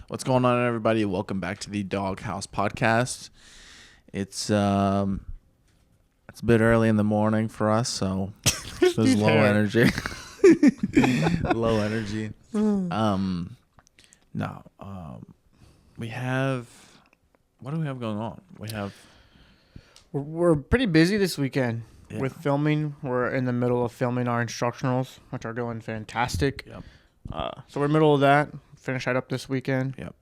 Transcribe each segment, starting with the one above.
What's going on, everybody? Welcome back to the Dawg House podcast. It's a bit early in the morning for us, so there's low energy. Low energy. We have. What do we have going on? We're pretty busy this weekend with filming. We're in the middle of filming our instructionals, which are going fantastic. Yep. So we're in the middle of that. Finish that up this weekend. Yep.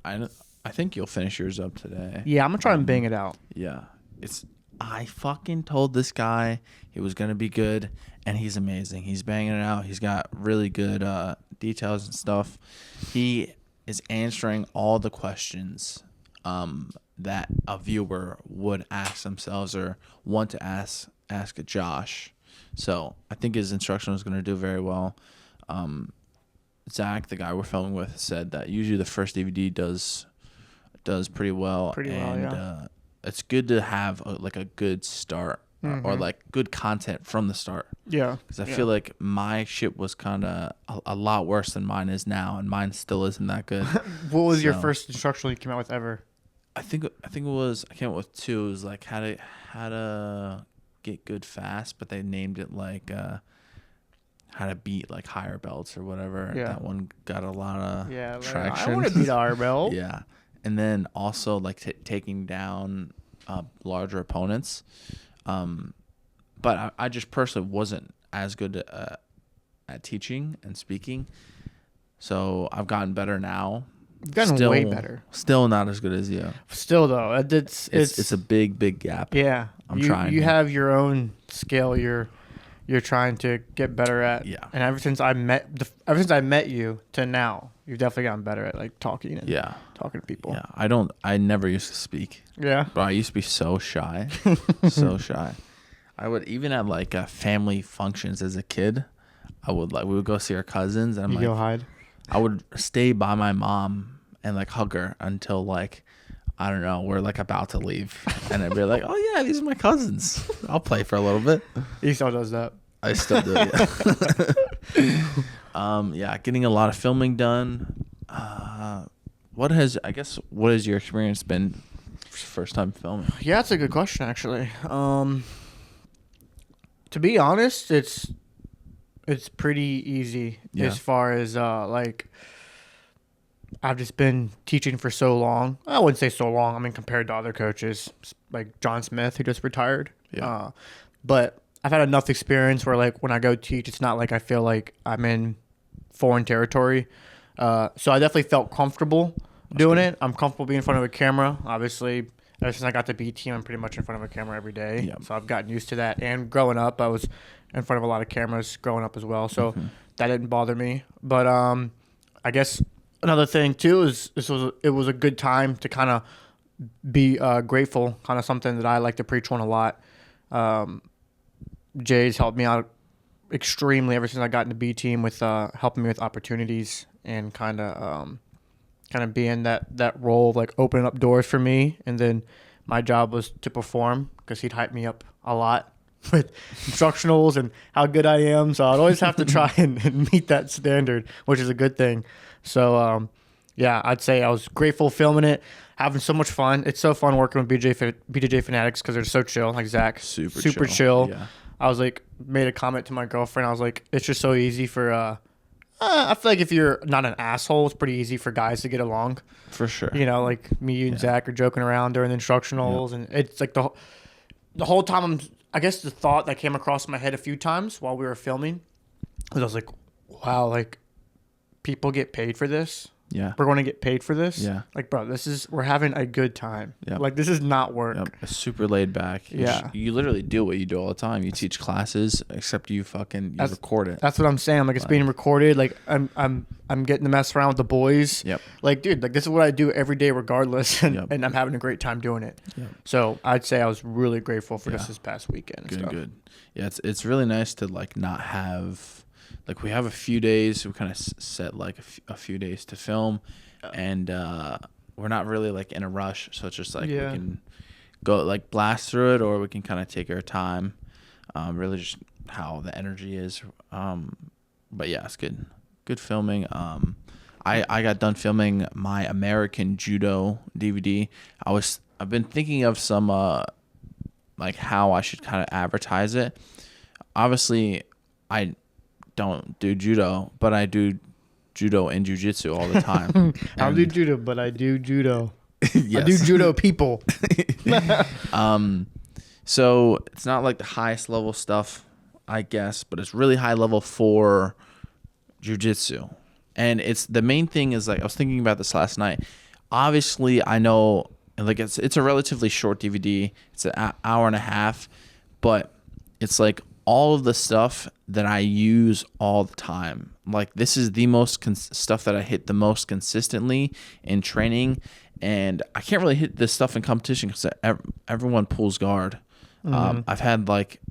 I think you'll finish yours up today. Yeah, I'm gonna try and bang it out. Yeah. I fucking told this guy he was gonna be good, and he's amazing. He's banging it out. He's got really good details and stuff. He is answering all the questions that a viewer would ask themselves or want to ask Josh. So I think his instruction is going to do very well. Zach, the guy we're filming with, said that usually the first DVD does pretty well. It's good to have a good start or like good content from the start. Yeah, because I feel like my shit was kind of a lot worse than mine is now, and mine still isn't that good. What was your first instructional you came out with ever? I think it was, I came up with 2. It was like how to get good fast, but they named it like how to beat like higher belts or whatever. Yeah. That one got a lot of traction. I want to beat a higher belt. Yeah. And then also like taking down larger opponents. But I just personally wasn't as good at teaching and speaking. So I've gotten better now. You've gotten way better. Still not as good as you. Still though, it's a big gap. Yeah. I'm trying. You have your own skill. You're trying to get better at. Yeah. And ever since I met you to now, you've definitely gotten better at like talking and talking to people. Yeah. I never used to speak. Yeah. But I used to be so shy. So shy. I would, even at like family functions as a kid, we would go see our cousins, and go hide. I would stay by my mom and like hug her until like, I don't know, we're like about to leave, and I'd be like, oh yeah, these are my cousins. I'll play for a little bit. He still does that. I still do. Yeah. Getting a lot of filming done. What has your experience been first time filming? Yeah, that's a good question actually. To be honest, it's pretty easy as far as like I've just been teaching for so long. I wouldn't say so long. I mean, compared to other coaches like John Smith, who just retired. Yeah. But I've had enough experience where like when I go teach, it's not like I feel like I'm in foreign territory. So I definitely felt comfortable doing it. I'm comfortable being in front of a camera. Obviously, ever since I got the B team, I'm pretty much in front of a camera every day. Yep. So I've gotten used to that. And growing up, I was in front of a lot of cameras growing up as well. So that didn't bother me. But I guess another thing too is it was a good time to kind of be grateful, kind of something that I like to preach on a lot. Jay's helped me out extremely ever since I got into B team with helping me with opportunities and kind of being that role of like opening up doors for me. And then my job was to perform because he'd hype me up a lot with instructionals and how good I am. So I'd always have to try and meet that standard, which is a good thing. So yeah, I'd say I was grateful filming it, having so much fun. It's so fun working with BJJ fanatics because they're so chill, like Zach. Super chill. Yeah. I was like, made a comment to my girlfriend. I was like, it's just so easy for, I feel like if you're not an asshole, it's pretty easy for guys to get along. For sure. You know, like me and Zach are joking around during the instructionals. And it's like the whole time I guess the thought that came across my head a few times while we were filming was I was like, wow, like people get paid for this. Yeah. We're going to get paid for this. Yeah. Like, bro, we're having a good time. Yeah. Like, this is not work. Yep. It's super laid back. You literally do what you do all the time. You teach classes, except you record it. That's what I'm saying. Like, it's being recorded. Like, I'm getting to mess around with the boys. Yep. Like, dude, like this is what I do every day regardless. And, and I'm having a great time doing it. Yep. So I'd say I was really grateful for this past weekend. Good. Yeah. It's really nice to like not have, like we have a few days. We kind of set like a few days to film, and we're not really like in a rush. So it's just like we can go like blast through it, or we can kind of take our time. Really, just how the energy is. But yeah, it's good filming. I got done filming my American Judo DVD. I've been thinking of some like how I should kind of advertise it. Obviously, I don't do judo, but I do judo and jiu-jitsu all the time. I don't do judo, but I do judo. Yes. I do judo people. So it's not like the highest level stuff, I guess, but it's really high level for jiu-jitsu. And it's the main thing is, like, I was thinking about this last night. Obviously, I know, like, it's a relatively short DVD. It's an hour and a half, but it's like all of the stuff that I use all the time. Like, this is the most stuff that I hit the most consistently in training, and I can't really hit this stuff in competition because everyone pulls guard. I've had like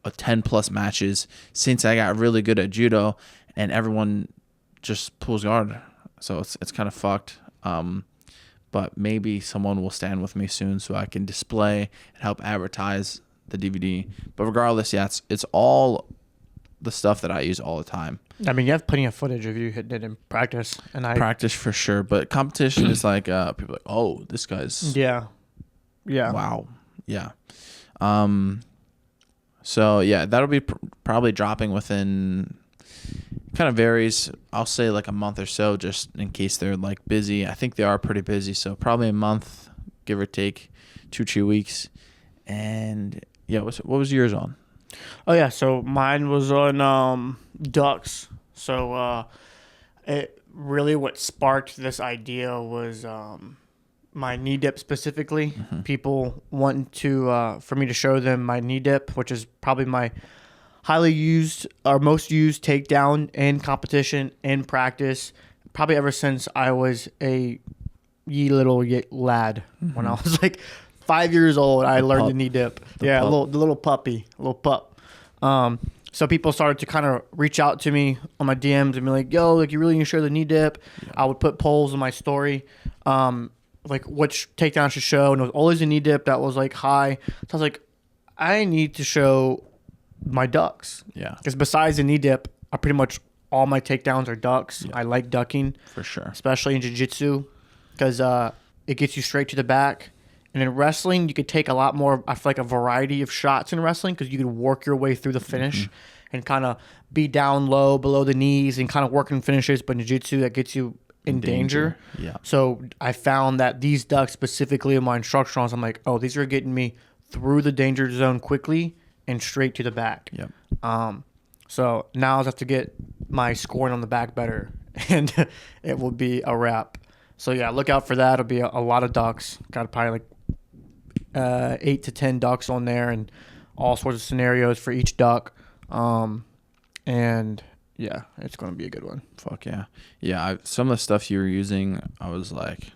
a 10 plus matches since I got really good at judo, and everyone just pulls guard, so it's kind of fucked. But maybe someone will stand with me soon so I can display and help advertise the DVD. But regardless, yeah, it's all the stuff that I use all the time. I mean, you have plenty of footage of you hitting it in practice, and Practice for sure, but competition is like people are like, oh, this guy's wow, yeah. So yeah, that'll be probably dropping within, kind of varies. I'll say like a month or so, just in case they're like busy. I think they are pretty busy, so probably a month, give or take, 2 weeks. And yeah, what was yours on? Oh yeah, so mine was on ducks. So it really, what sparked this idea was my knee dip specifically. People want to for me to show them my knee dip, which is probably my highly used or most used takedown in competition, in practice, probably ever since I was a little lad. When I was like 5 years old, I learned the knee dip. The little puppy, little pup. So people started to kind of reach out to me on my DMs and be like, yo, like, you really need to share the knee dip. Yeah. I would put polls in my story, like which takedown I should show. And it was always a knee dip that was like high. So I was like, I need to show my ducks. Yeah. Because besides the knee dip, pretty much all my takedowns are ducks. Yeah. I like ducking. For sure. Especially in jiu-jitsu, because it gets you straight to the back. And in wrestling, you could take a lot more, I feel like, a variety of shots in wrestling, because you could work your way through the finish and kind of be down low, below the knees, and kind of working finishes. But in jiu-jitsu, that gets you in danger. Yeah. So I found that these ducks, specifically in my instructionals, I'm like, oh, these are getting me through the danger zone quickly and straight to the back. Yep. So now I just have to get my scoring on the back better, and it will be a wrap. So yeah, look out for that. It'll be a lot of ducks. Got probably like 8 to 10 ducks on there, and all sorts of scenarios for each duck. And yeah, it's going to be a good one. Fuck yeah. Yeah, some of the stuff you were using, I was like,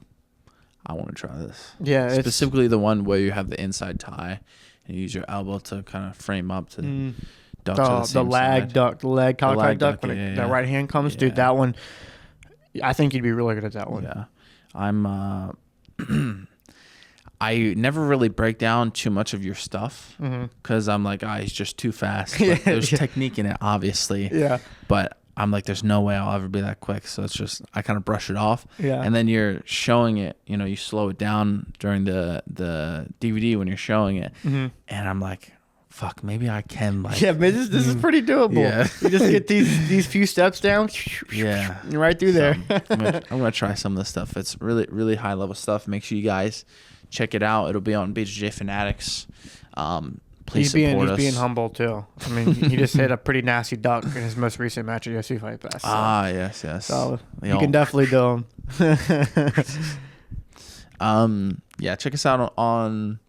I want to try this. Yeah. Specifically the one where you have the inside tie and you use your elbow to kind of frame up to duck to the same lag side. duck, the lag cockeyed duck, when yeah, that right hand comes. Dude, that one, I think you'd be really good at that one. Yeah. I'm I never really break down too much of your stuff because I'm like, he's just too fast. But there's technique in it, obviously. Yeah. But I'm like, there's no way I'll ever be that quick. So it's just, I kind of brush it off. Yeah. And then you're showing it, you slow it down during the DVD when you're showing it. And I'm like, fuck, maybe I can like. Yeah, man, this is pretty doable. Yeah. You just get these few steps down. Yeah. You're right through there. I'm gonna try some of this stuff. It's really, really high level stuff. Make sure you guys check it out. It'll be on BJJ Fanatics. Please support us. He's being humble too. I mean, he just hit a pretty nasty duck in his most recent match at UFC Fight Pass. So. Yes. So you can definitely do him. Yeah, check us out on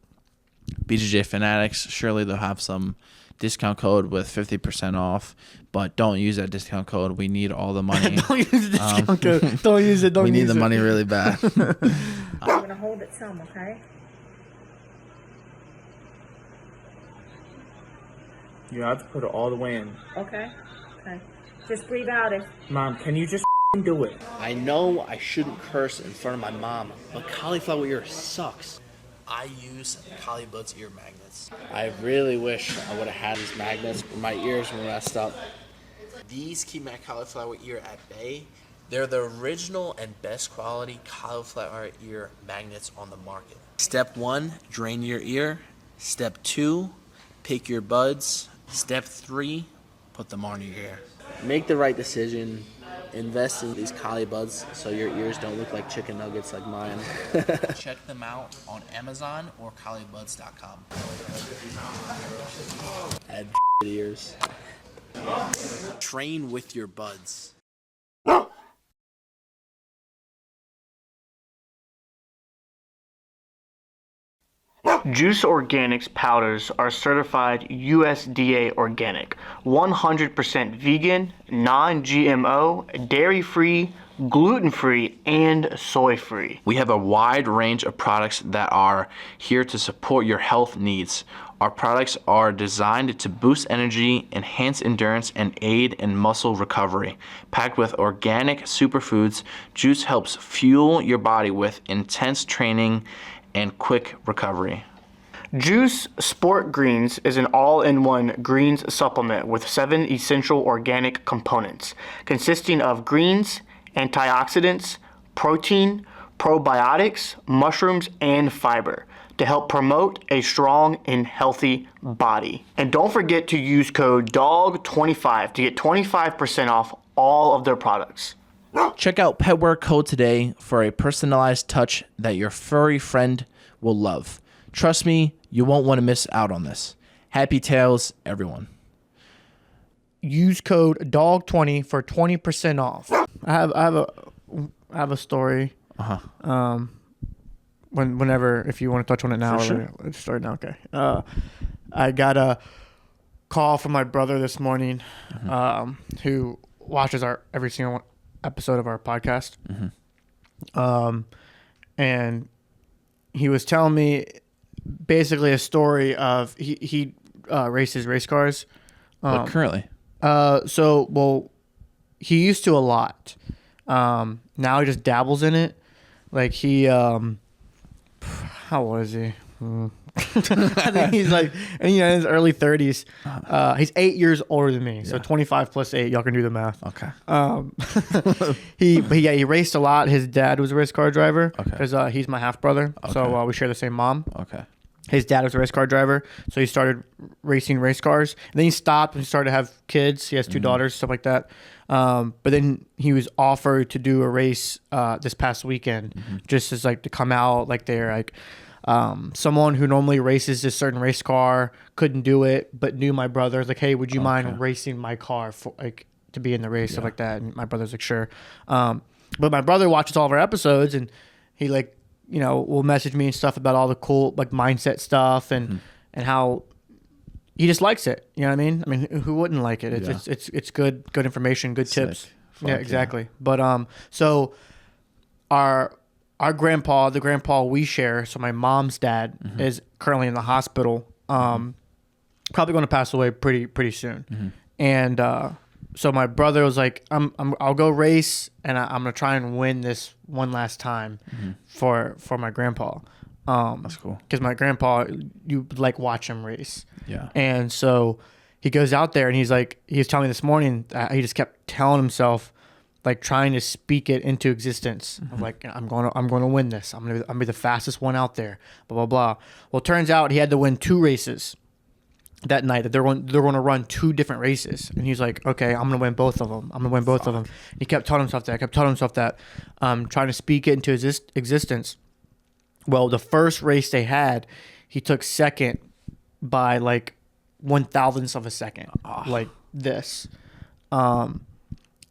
BJJ Fanatics. Surely they'll have some discount code with 50% off, but don't use that discount code. We need all the money. Don't use the discount code. Don't use it. We need the money really bad. I'm gonna hold it some, okay? You have to put it all the way in. Okay. Just breathe out if... Mom, can you just do it? I know I shouldn't curse in front of my mom, but cauliflower ear sucks. I use Caulibuds ear magnets. I really wish I would have had these magnets when my ears were messed up. These keep my cauliflower ear at bay. They're the original and best quality cauliflower ear magnets on the market. Step 1, drain your ear. Step 2, pick your buds. Step 3, put them on your ear. Make the right decision. Invest in these Caulibuds so your ears don't look like chicken nuggets like mine. Check them out on Amazon or Caulibuds.com. Add ears. Train with your buds. Juce Organic's powders are certified USDA organic, 100% vegan, non-GMO, dairy-free, gluten-free, and soy-free. We have a wide range of products that are here to support your health needs. Our products are designed to boost energy, enhance endurance, and aid in muscle recovery. Packed with organic superfoods, Juice helps fuel your body with intense training and quick recovery. Juice Sport Greens is an all-in-one greens supplement with 7 essential organic components, consisting of greens, antioxidants, protein, probiotics, mushrooms, and fiber to help promote a strong and healthy body. And don't forget to use code DAWG25 to get 25% off all of their products. Check out Petwear Code today for a personalized touch that your furry friend will love. Trust me, you won't want to miss out on this. Happy tails, everyone. Use code DAWG20 for 20% off. I have a story. Whenever, if you want to touch on it now, For sure. Let's start now. Okay. I got a call from my brother this morning, who watches every single episode of our podcast. And he was telling me basically a story of he races race cars. But currently? He used to a lot. Now he just dabbles in it. Like he, how old is he? I think he's like, in his early 30s. He's 8 years older than me, so 25 plus 8. Y'all can do the math. Okay. He raced a lot. His dad was a race car driver Okay. because he's my half brother, so we share the same mom. Okay. His dad was a race car driver, so he started racing race cars. And then he stopped and started to have kids. He has 2 daughters, stuff like that. But then he was offered to do a race this past weekend, just as like to come out like they're like someone who normally races this certain race car couldn't do it, but knew my brother. Like, hey, would you mind racing my car for like to be in the race, stuff like that? And my brother's like, sure. But my brother watches all of our episodes, and he like, will message me and stuff about all the cool like mindset stuff and how he just likes it. You know what I mean? I mean, who wouldn't like it? It's good information, good tips. Fuck yeah, exactly. But so our grandpa, the grandpa we share, so my mom's dad is currently in the hospital. Probably going to pass away pretty soon. And so my brother was like, I'll go race, and I'm gonna try and win this one last time for my grandpa. That's cool. Because my grandpa, you like watch him race. Yeah. And so he goes out there, and he was telling me this morning that he just kept telling himself, like trying to speak it into existence of like, I'm going to win this. I'm gonna be the fastest one out there. Blah blah blah. Well, it turns out he had to win 2 races that night. That they're going to run 2 different races, and he's like, okay, I'm gonna win both of them. I'm gonna win both of them. And he kept telling himself that. Trying to speak it into existence. Well, the first race they had, he took second by like 1/1000th of a second, like this.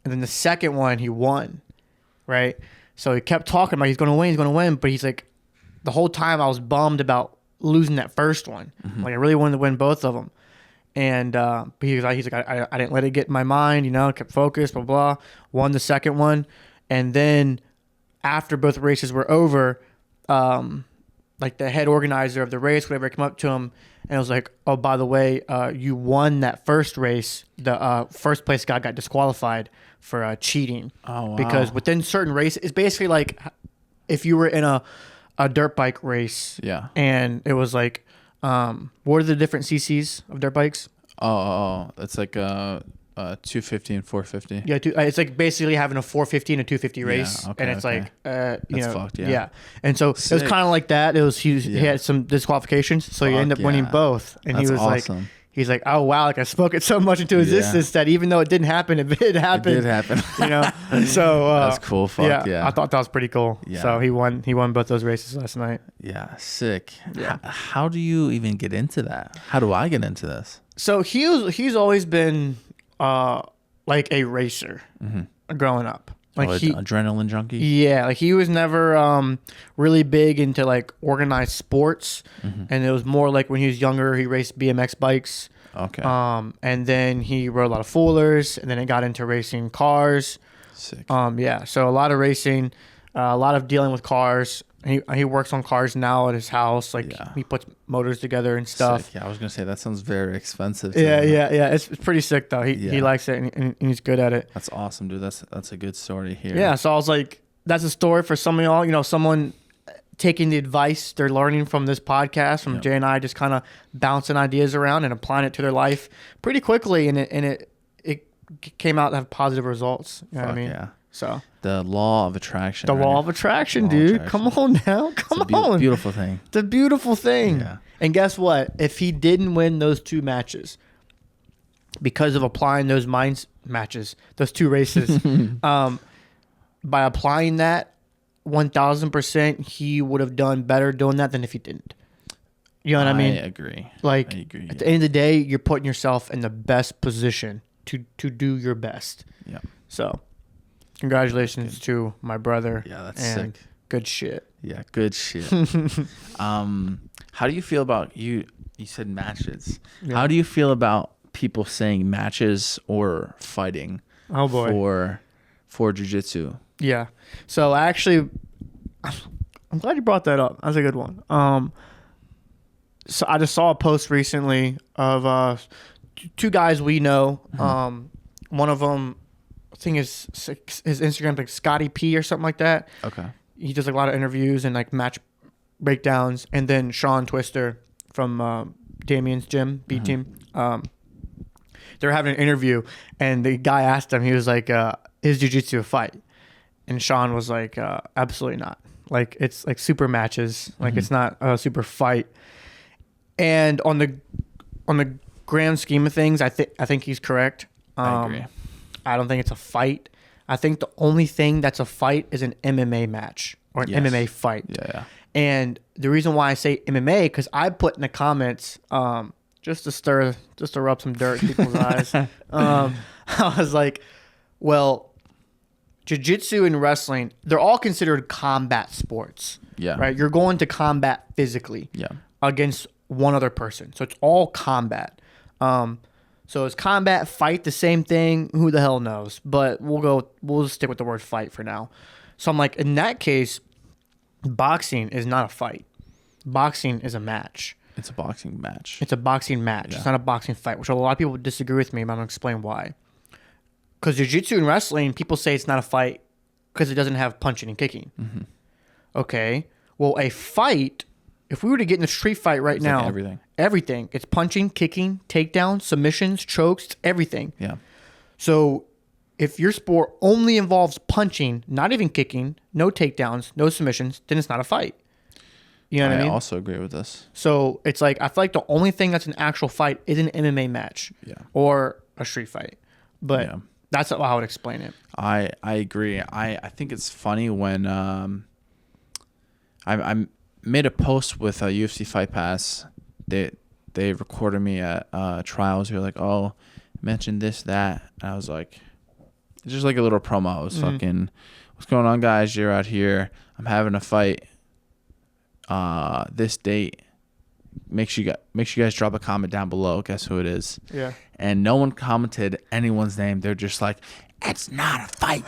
And then the second one he won, right? So he kept talking about he's going to win, but he's like, the whole time I was bummed about losing that first one. Like I really wanted to win both of them. And but he's like, I didn't let it get in my mind, kept focused, blah, blah, won the second one. And then after both races were over, like the head organizer of the race, whatever, came up to him and was like, oh, by the way, you won that first race. The first place guy got disqualified for cheating. Oh, wow. Because within certain races, it's basically like if you were in a dirt bike race. Yeah. And it was like, what are the different CCs of dirt bikes? Oh, it's like 250 and 450. Yeah, it's like basically having a 450 and a 250 race, okay, and it's okay. like, That's fucked, yeah. And so it was Sick. kind of like that. It was he had some disqualifications, so he ended up winning yeah. both, and That's he was awesome. he's like, oh wow, like I spoke it so much into existence that even though it didn't happen, it happened. It did happen. You know, so That's cool. Fuck yeah. I thought that was pretty cool. Yeah. So he won both those races last night. Yeah, sick. Yeah. How do you even get into that? How do I get into this? So he's always been like a racer growing up. Like adrenaline junkie. Yeah, like he was never really big into like organized sports, and it was more like when he was younger, he raced BMX bikes. Okay. And then he rode a lot of foolers, and then he got into racing cars. Sick. Yeah, so a lot of racing, a lot of dealing with cars. He works on cars now at his house. Like he puts motors together and stuff. Sick. Yeah, I was gonna say that sounds very expensive. Yeah. It's pretty sick though. He likes it and he's good at it. That's awesome, dude. That's a good story to hear. Yeah. So I was like, that's a story for some of y'all. You know, someone taking the advice they're learning from this podcast from Jay and I, just kind of bouncing ideas around and applying it to their life pretty quickly, and it came out to have positive results. You know what I mean? Yeah. So the law of attraction. the law of attraction, dude. Come on now. Come on. Beautiful thing. It's a beautiful thing. Yeah. And guess what? If he didn't win those two matches because of applying those those two races, by applying that 1,000%, he would have done better doing that than if he didn't. You know what I mean? I agree. Like, I agree. at the end of the day, you're putting yourself in the best position to do your best. Yeah. So, congratulations to my brother. Yeah, that's and sick. Good shit. Yeah, good shit. How do you feel about you said matches? Yeah. How do you feel about people saying matches or fighting? Oh boy. For jiu-jitsu? Yeah. So actually, I'm glad you brought that up. That's a good one. So I just saw a post recently of two guys we know. One of them, I think his Instagram's like Scotty P or something like that. Okay. He does like a lot of interviews and like match breakdowns. And then Sean Twister from Damien's gym, B Team. They were having an interview, and the guy asked him, he was like, is jiu-jitsu a fight? And Sean was like, absolutely not. Like, it's like super matches. Like, it's not a super fight. And on the grand scheme of things, I think he's correct. I agree. I don't think it's a fight. I think the only thing that's a fight is an MMA match or an MMA fight. Yeah. And the reason why I say MMA, because I put in the comments, just to rub some dirt in people's eyes. I was like, well, jiu-jitsu and wrestling, they're all considered combat sports. Yeah. Right? You're going to combat physically against one other person. So it's all combat. So is combat, fight the same thing? Who the hell knows? But we'll just stick with the word fight for now. So I'm like, in that case, boxing is not a fight. Boxing is a match. It's a boxing match. It's a boxing match. Yeah. It's not a boxing fight, which a lot of people would disagree with me, but I'm going to explain why. Because jiu-jitsu and wrestling, people say it's not a fight because it doesn't have punching and kicking. Okay. Well, a fight, if we were to get in a street fight right now, like everything. Everything. It's punching, kicking, takedowns, submissions, chokes, it's everything. Yeah. So if your sport only involves punching, not even kicking, no takedowns, no submissions, then it's not a fight. You know what I mean? I also agree with this. So it's like, I feel like the only thing that's an actual fight is an MMA match or a street fight. But that's how I would explain it. I agree. I think it's funny when I made a post with a UFC Fight Pass. They recorded me at trials. They're like, oh, mention this, that. And I was like, it's just like a little promo. I was fucking, what's going on, guys? You're out here. I'm having a fight. This date. Make sure you guys drop a comment down below. Guess who it is? Yeah. And no one commented anyone's name. They're just like, it's not a fight.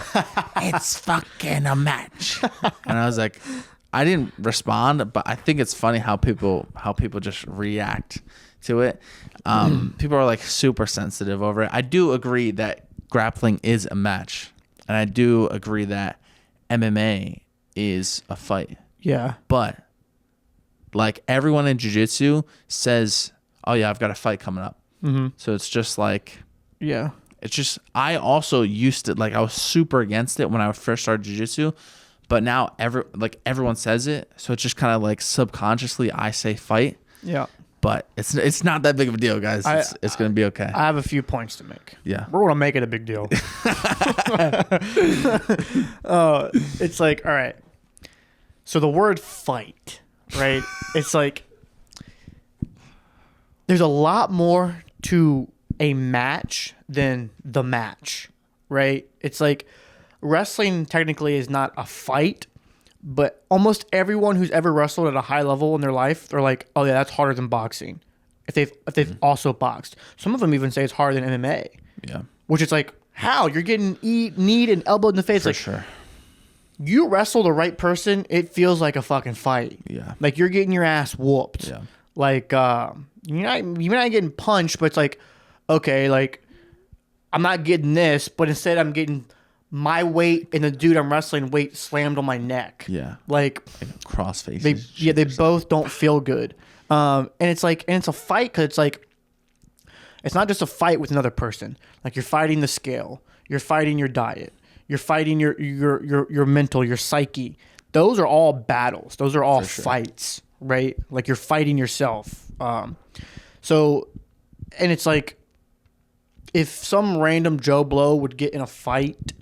It's fucking a match. And I was like, I didn't respond, but I think it's funny how people just react to it. People are like super sensitive over it. I do agree that grappling is a match, and I do agree that MMA is a fight. Yeah. But like everyone in jiu-jitsu says, oh yeah, I've got a fight coming up. So it's just like, Yeah. It's just, I also used to, like, I was super against it when I first started jiu-jitsu, but now everyone says it. So it's just kind of like subconsciously I say fight. Yeah. But it's not that big of a deal, guys. It's going to be okay. I have a few points to make. Yeah. We're going to make it a big deal. It's like, all right. So the word fight, right? It's like, there's a lot more to a match than the match, right? It's like wrestling technically is not a fight, but almost everyone who's ever wrestled at a high level in their life, they're like, oh yeah, that's harder than boxing. If they've also boxed. Some of them even say it's harder than MMA. Yeah. Which is like, how? You're getting knee and elbow in the face. For like, sure. You wrestle the right person, it feels like a fucking fight. Yeah. Like you're getting your ass whooped. Yeah. Like you're not getting punched, but it's like, okay, like I'm not getting this, but instead I'm getting my weight and the dude I'm wrestling weight slammed on my neck. Yeah. Like cross faces. They both don't feel good. And it's a fight because it's like, it's not just a fight with another person. Like you're fighting the scale, you're fighting your diet, you're fighting your mental, your psyche. Those are all battles. Those are all fights, right? Like you're fighting yourself. So, and it's like, if some random Joe Blow would get in a fight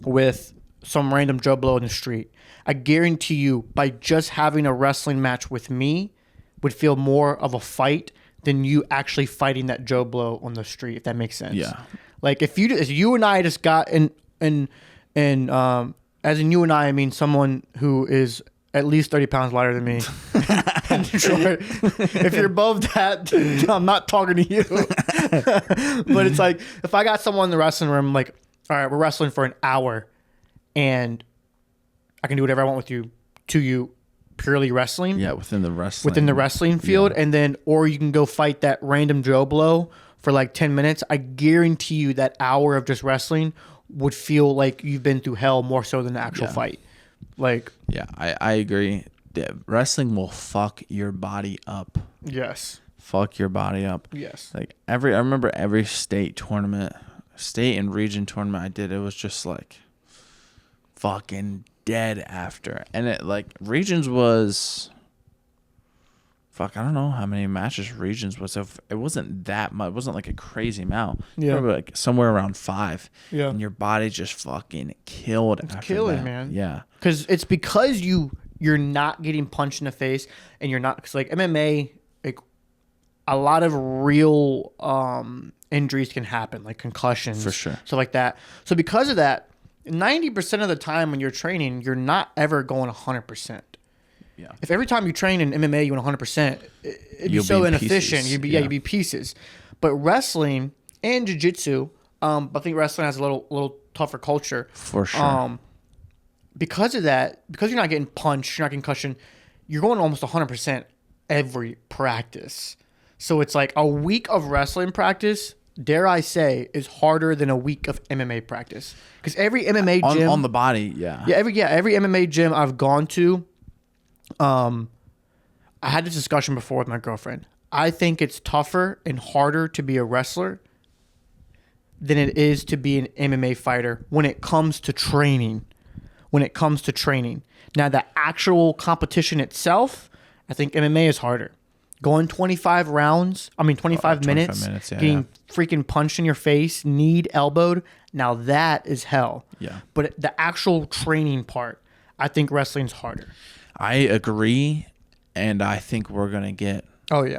with some random Joe Blow in the street, I guarantee you, by just having a wrestling match with me, would feel more of a fight than you actually fighting that Joe Blow on the street, if that makes sense. Yeah. Like if you and I just got as in you and I mean someone who is at least 30 pounds lighter than me. If you're above that, I'm not talking to you. But it's like, if I got someone in the wrestling room, like, all right, we're wrestling for an hour and I can do whatever I want with you, to you, purely wrestling. Yeah, within the wrestling field. And then, or you can go fight that random Joe Blow for like 10 minutes. I guarantee you that hour of just wrestling would feel like you've been through hell more so than the actual fight. Like, yeah, I agree. Wrestling will fuck your body up. Yes. Fuck your body up. Yes. Like I remember every state and region tournament I did, it was just like fucking dead after. And it like regions was I don't know how many matches regions was. It wasn't that much. It wasn't like a crazy amount. Yeah. I remember like somewhere around 5. Yeah. And your body just fucking killed after killing, that. man. Yeah. Because you're not getting punched in the face, and you're not, because like MMA, like a lot of real injuries can happen, like concussions, For sure. stuff like that. So because of that, 90% of the time when you're training, you're not ever going 100%. Yeah. If every time you train in MMA you went 100%, it'd be so inefficient. Pieces. You'd be pieces. But wrestling and jiu-jitsu, I think wrestling has a little tougher culture. For sure. Because of that, because you're not getting punched, you're not getting concussion, you're going almost 100% every practice. So it's like a week of wrestling practice, dare I say, is harder than a week of MMA practice. Because every MMA gym on the body, yeah. every MMA gym I've gone to, I had this discussion before with my girlfriend. I think it's tougher and harder to be a wrestler than it is to be an MMA fighter when it comes to training. Now, the actual competition itself, I think MMA is harder. Going 25 minutes, 25 minutes getting freaking punched in your face, kneed, elbowed, now that is hell. Yeah. But the actual training part, I think wrestling's harder. I agree, and I think we're gonna get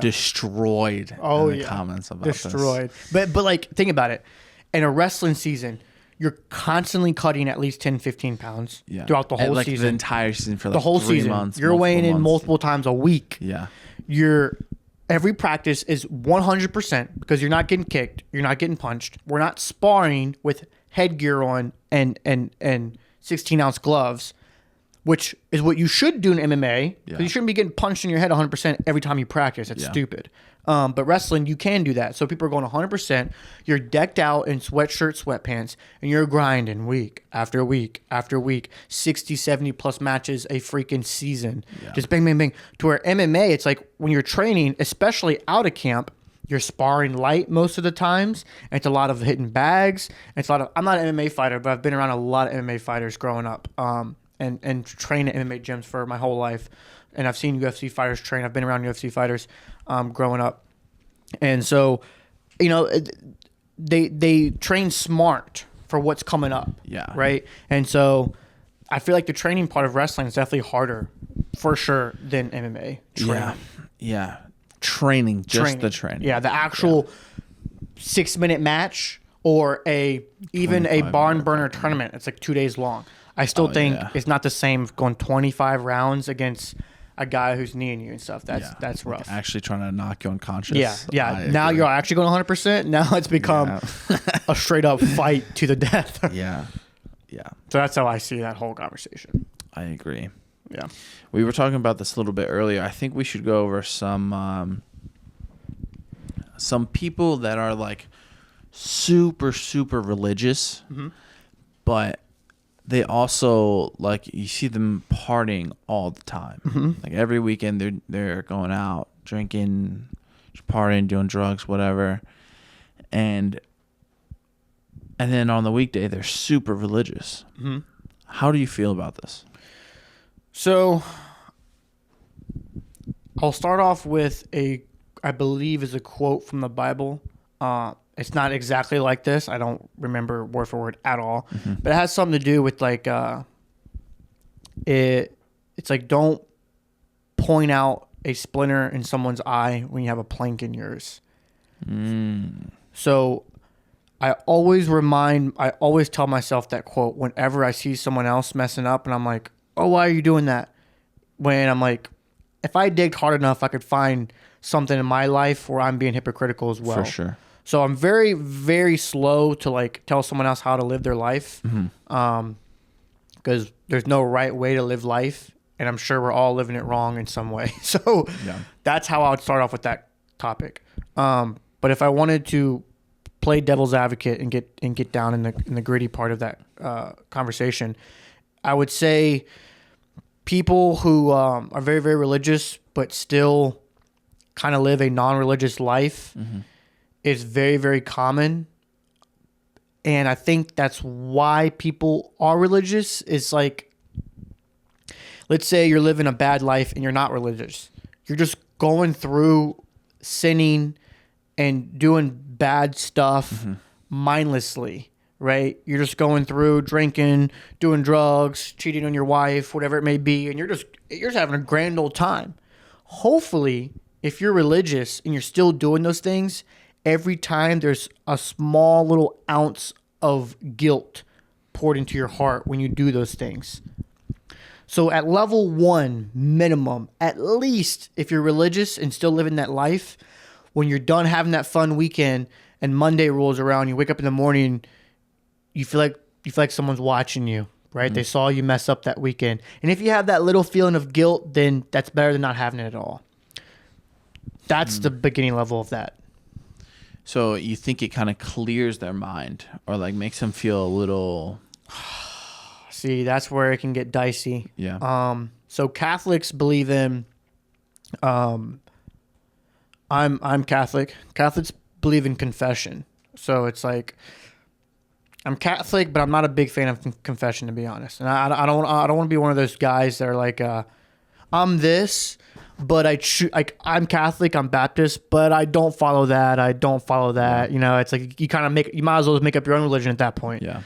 destroyed in the comments about this. But like, think about it. In a wrestling season, you're constantly cutting at least 10, 15 pounds throughout the whole season. The entire season for like the whole 3 season. months. You're weighing in multiple times a week. Yeah. Every practice is 100% because you're not getting kicked, you're not getting punched. We're not sparring with headgear on and 16-ounce gloves, which is what you should do in MMA. Because you shouldn't be getting punched in your head 100% every time you practice. That's stupid. But wrestling, you can do that. So people are going 100%. You're decked out in sweatshirt, sweatpants, and you're grinding week after week after week, 60, 70 plus matches a freaking season. Just bang, bang, bang. To where MMA, it's like when you're training, especially out of camp, you're sparring light most of the times. And it's a lot of hitting bags. It's a lot of, I'm not an MMA fighter, but I've been around a lot of MMA fighters growing up, and trained at MMA gyms for my whole life. And I've seen UFC fighters train. I've been around UFC fighters growing up. And so, you know, they train smart for what's coming up. Yeah. Right. And so I feel like the training part of wrestling is definitely harder for sure than MMA training. Yeah. Training. The training. Yeah. The actual 6-minute match or even a barn burner tournament. It's like 2 days long. I still think it's not the same going 25 rounds against a guy who's kneeing you and stuff. That's rough. Actually trying to knock you unconscious. Yeah. Now you're actually going 100%. Now it's become a straight up fight to the death. Yeah. So that's how I see that whole conversation. I agree. Yeah. We were talking about this a little bit earlier. I think we should go over some people that are like super, super religious, but they also, like, you see them partying all the time. Like every weekend they're going out, drinking, partying, doing drugs, whatever. And then on the weekday they're super religious. How do you feel about this? So I'll start off with I believe is a quote from the Bible. It's not exactly like this. I don't remember word for word at all, but it has something to do with like it's like, don't point out a splinter in someone's eye when you have a plank in yours. So I always tell myself that quote whenever I see someone else messing up, and I'm like, oh, why are you doing that? When I'm like, if I digged hard enough, I could find something in my life where I'm being hypocritical as well. For sure. So I'm very, very slow to like tell someone else how to live their life, because there's no right way to live life, and I'm sure we're all living it wrong in some way. So that's how I would start off with that topic. But if I wanted to play devil's advocate and get down in the gritty part of that conversation, I would say people who are very, very religious but still kind of live a non-religious life is very, very common. And I think that's why people are religious. Is like, let's say you're living a bad life and you're not religious. You're just going through sinning and doing bad stuff mindlessly, right? You're just going through drinking, doing drugs, cheating on your wife, whatever it may be, and you're just having a grand old time. Hopefully, if you're religious and you're still doing those things, every time there's a small little ounce of guilt poured into your heart when you do those things. So at level 1 minimum, at least if you're religious and still living that life, when you're done having that fun weekend and Monday rolls around, you wake up in the morning, you feel like someone's watching you, right? They saw you mess up that weekend. And if you have that little feeling of guilt, then that's better than not having it at all. That's the beginning level of that. So you think it kind of clears their mind, or like makes them feel a little... See, that's where it can get dicey. Yeah. So Catholics believe in... I'm Catholic. Catholics believe in confession. So it's like, I'm Catholic, but I'm not a big fan of confession, to be honest. And I don't want to be one of those guys that are like, I'm this, but I'm Catholic, I'm Baptist, but I don't follow that. I don't follow that. You know, it's like you might as well make up your own religion at that point. Yeah.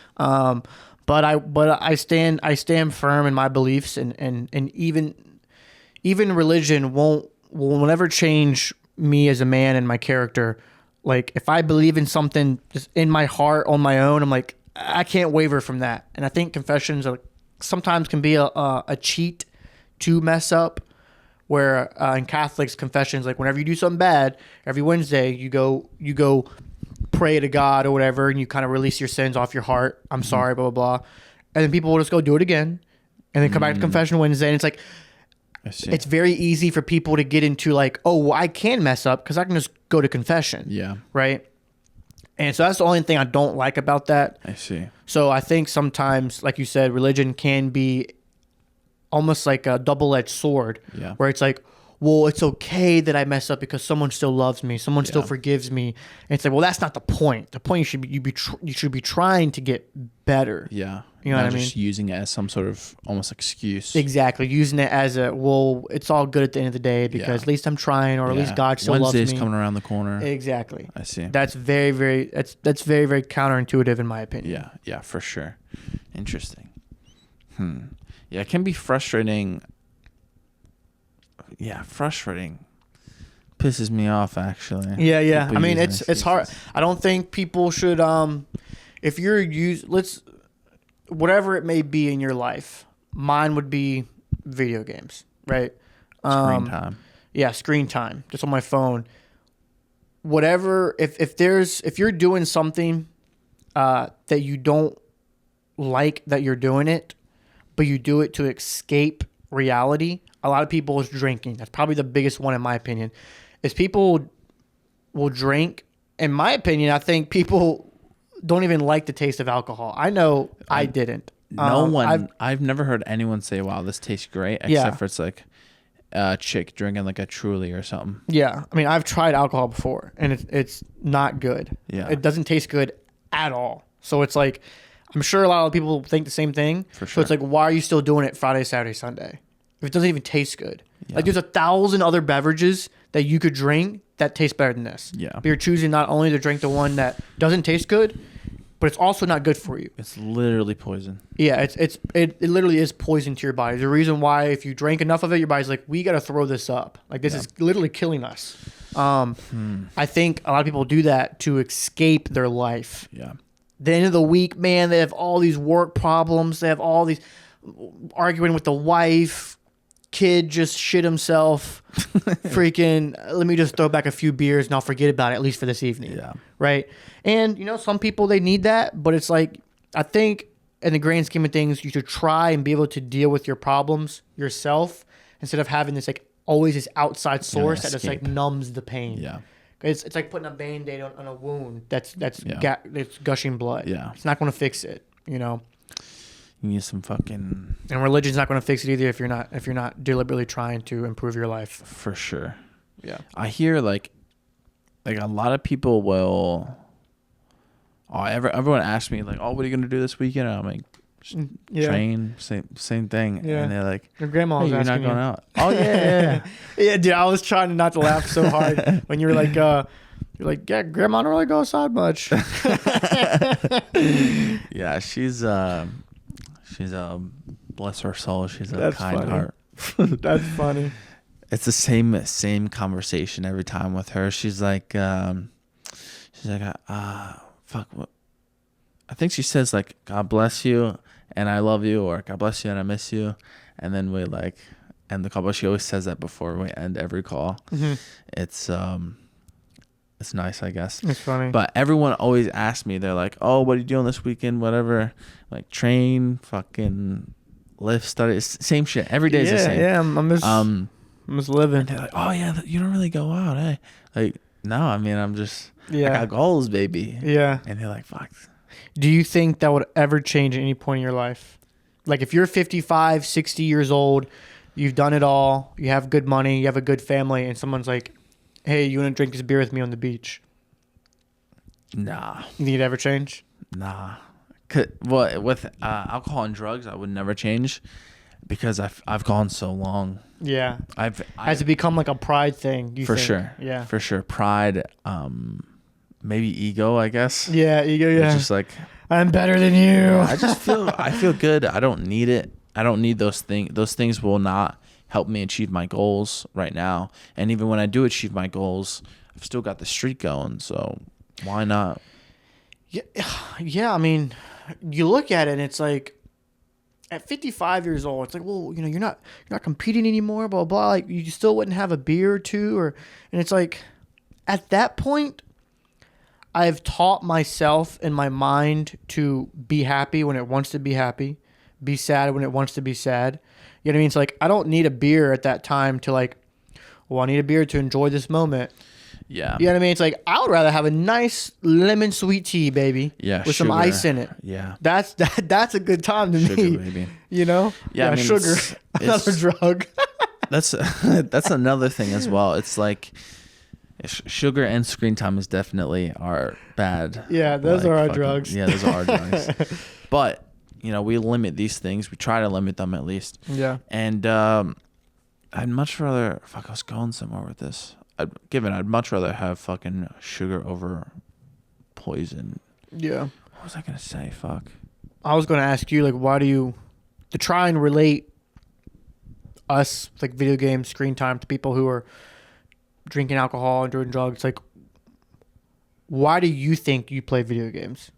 But I stand firm in my beliefs, and even religion will never change me as a man and my character. Like, if I believe in something just in my heart on my own, I'm like, I can't waver from that. And I think confessions sometimes can be a cheat to mess up. Where in Catholics, confessions, like whenever you do something bad, every Wednesday you go pray to God or whatever, and you kind of release your sins off your heart. I'm sorry, blah blah blah, and then people will just go do it again, and then come back to confession Wednesday, and it's like, it's very easy for people to get into like, oh, well, I can mess up because I can just go to confession. Yeah. Right. And so that's the only thing I don't like about that. I see. So I think sometimes, like you said, religion can be almost like a double-edged sword. Yeah. Where it's like, well, it's okay that I mess up because someone still loves me, someone still forgives me. And it's like, well, that's not the point. The point you should be trying to get better. Yeah. You know what I mean? Just using it as some sort of almost excuse. Exactly. Using it as well, it's all good at the end of the day because at least I'm trying, or at least God still loves me. Wednesday's coming around the corner. Exactly. I see. That's very, very counterintuitive in my opinion. Yeah, for sure. Interesting. Yeah, it can be frustrating. Yeah, frustrating. Pisses me off, actually. Yeah. People I mean, using it's hard. excuses. I don't think people should if you're whatever it may be in your life. Mine would be video games, right? Screen time. Yeah, screen time, just on my phone. Whatever, if you're doing something that you don't like that you're doing it, but you do it to escape reality. A lot of people is drinking. That's probably the biggest one in my opinion. Is people will drink. In my opinion, I think people don't even like the taste of alcohol. I know I didn't. No one. I've never heard anyone say, "Wow, this tastes great," except for it's like a chick drinking like a Truly or something. Yeah, I mean, I've tried alcohol before, and it's not good. Yeah, it doesn't taste good at all. So it's like, I'm sure a lot of people think the same thing. For sure. So it's like, why are you still doing it Friday, Saturday, Sunday if it doesn't even taste good? Yeah. Like, there's 1,000 other beverages that you could drink that taste better than this. Yeah, but you're choosing not only to drink the one that doesn't taste good, but it's also not good for you. It's literally poison. Yeah, it literally is poison to your body. There's a reason why if you drink enough of it, your body's like, we got to throw this up. Like, this is literally killing us. I think a lot of people do that to escape their life. Yeah. The end of the week, man, they have all these work problems. They have all these arguing with the wife. Kid just shit himself. Freaking, let me just throw back a few beers and I'll forget about it, at least for this evening. Yeah. Right? And, some people, they need that. But it's like, I think in the grand scheme of things, you should try and be able to deal with your problems yourself instead of having this, like, always this outside source that just, like, numbs the pain. Yeah. It's like putting a Band-Aid on a wound that's it's gushing blood. Yeah. It's not going to fix it, You need some fucking... And religion's not going to fix it either if you're not deliberately trying to improve your life. For sure. Yeah. I hear like a lot of people will... everyone asks me like, "Oh, what are you gonna do this weekend?" And I'm like, train, same thing. Yeah. And they're like, Your grandma was "Hey, you're not asking going you. out." Oh yeah. Yeah, dude, I was trying not to laugh so hard when you were like, yeah, grandma don't really go outside much. Yeah, she's bless her soul. She's a That's kind funny. heart. That's funny. It's the same conversation every time with her. She's like, fuck. What? I think she says like, "God bless you and I love you," or "God bless you and I miss you," and then we like end the call. But she always says that before we end every call. Mm-hmm. It's nice, I guess. It's funny. But everyone always asks me, they're like, "Oh, what are you doing this weekend?" Whatever, like train, fucking lift, study, it's same shit. Every day is the same. Yeah, I'm just living. And they're like, "Oh yeah, you don't really go out, eh?" Like, no, I mean, I Yeah. got goals, baby. Yeah. And they're like, "Fuck." Do you think that would ever change at any point in your life? Like if you're 55, 60 years old, you've done it all, you have good money, you have a good family, and someone's like, "Hey, you want to drink this beer with me on the beach?" Nah, You think it'd ever change? nah. Well, with alcohol and drugs, I would never change because I've gone so long. Yeah. Has Has it become like a pride thing? for think? sure. Yeah. For sure. Pride, maybe ego, I guess. Yeah, ego, yeah. It's just like, I'm better than you. I feel good. I don't need it. I don't need those things. Those things will not help me achieve my goals right now. And even when I do achieve my goals, I've still got the streak going. So why not? Yeah, I mean, you look at it and it's like at 55 years old, it's like, well, you're not competing anymore, blah, blah, blah. Like you still wouldn't have a beer or two, and it's like at that point, I've taught myself in my mind to be happy when it wants to be happy, be sad when it wants to be sad. You know what I mean? It's like I don't need a beer at that time to like, well, I need a beer to enjoy this moment. Yeah. You know what I mean? It's like I would rather have a nice lemon sweet tea, baby. Yeah. With some sugar. ice in it. Yeah. That's a good time to Sugar, me. baby. You know? Yeah, I mean, sugar. Another it's- drug. That's another thing as well. It's like sugar and screen time is definitely our bad. Yeah, those are our fucking, drugs. Yeah, those are our drugs. But we limit these things. We try to limit them at least. Yeah. And I'd much rather. Fuck, I was going somewhere with this. I'd much rather have fucking sugar over poison. Yeah. What was I gonna say? Fuck. I was going to ask you, like, why do you, to try and relate us, like, video game screen time to people who are drinking alcohol and doing drugs, like, why do you think you play video games?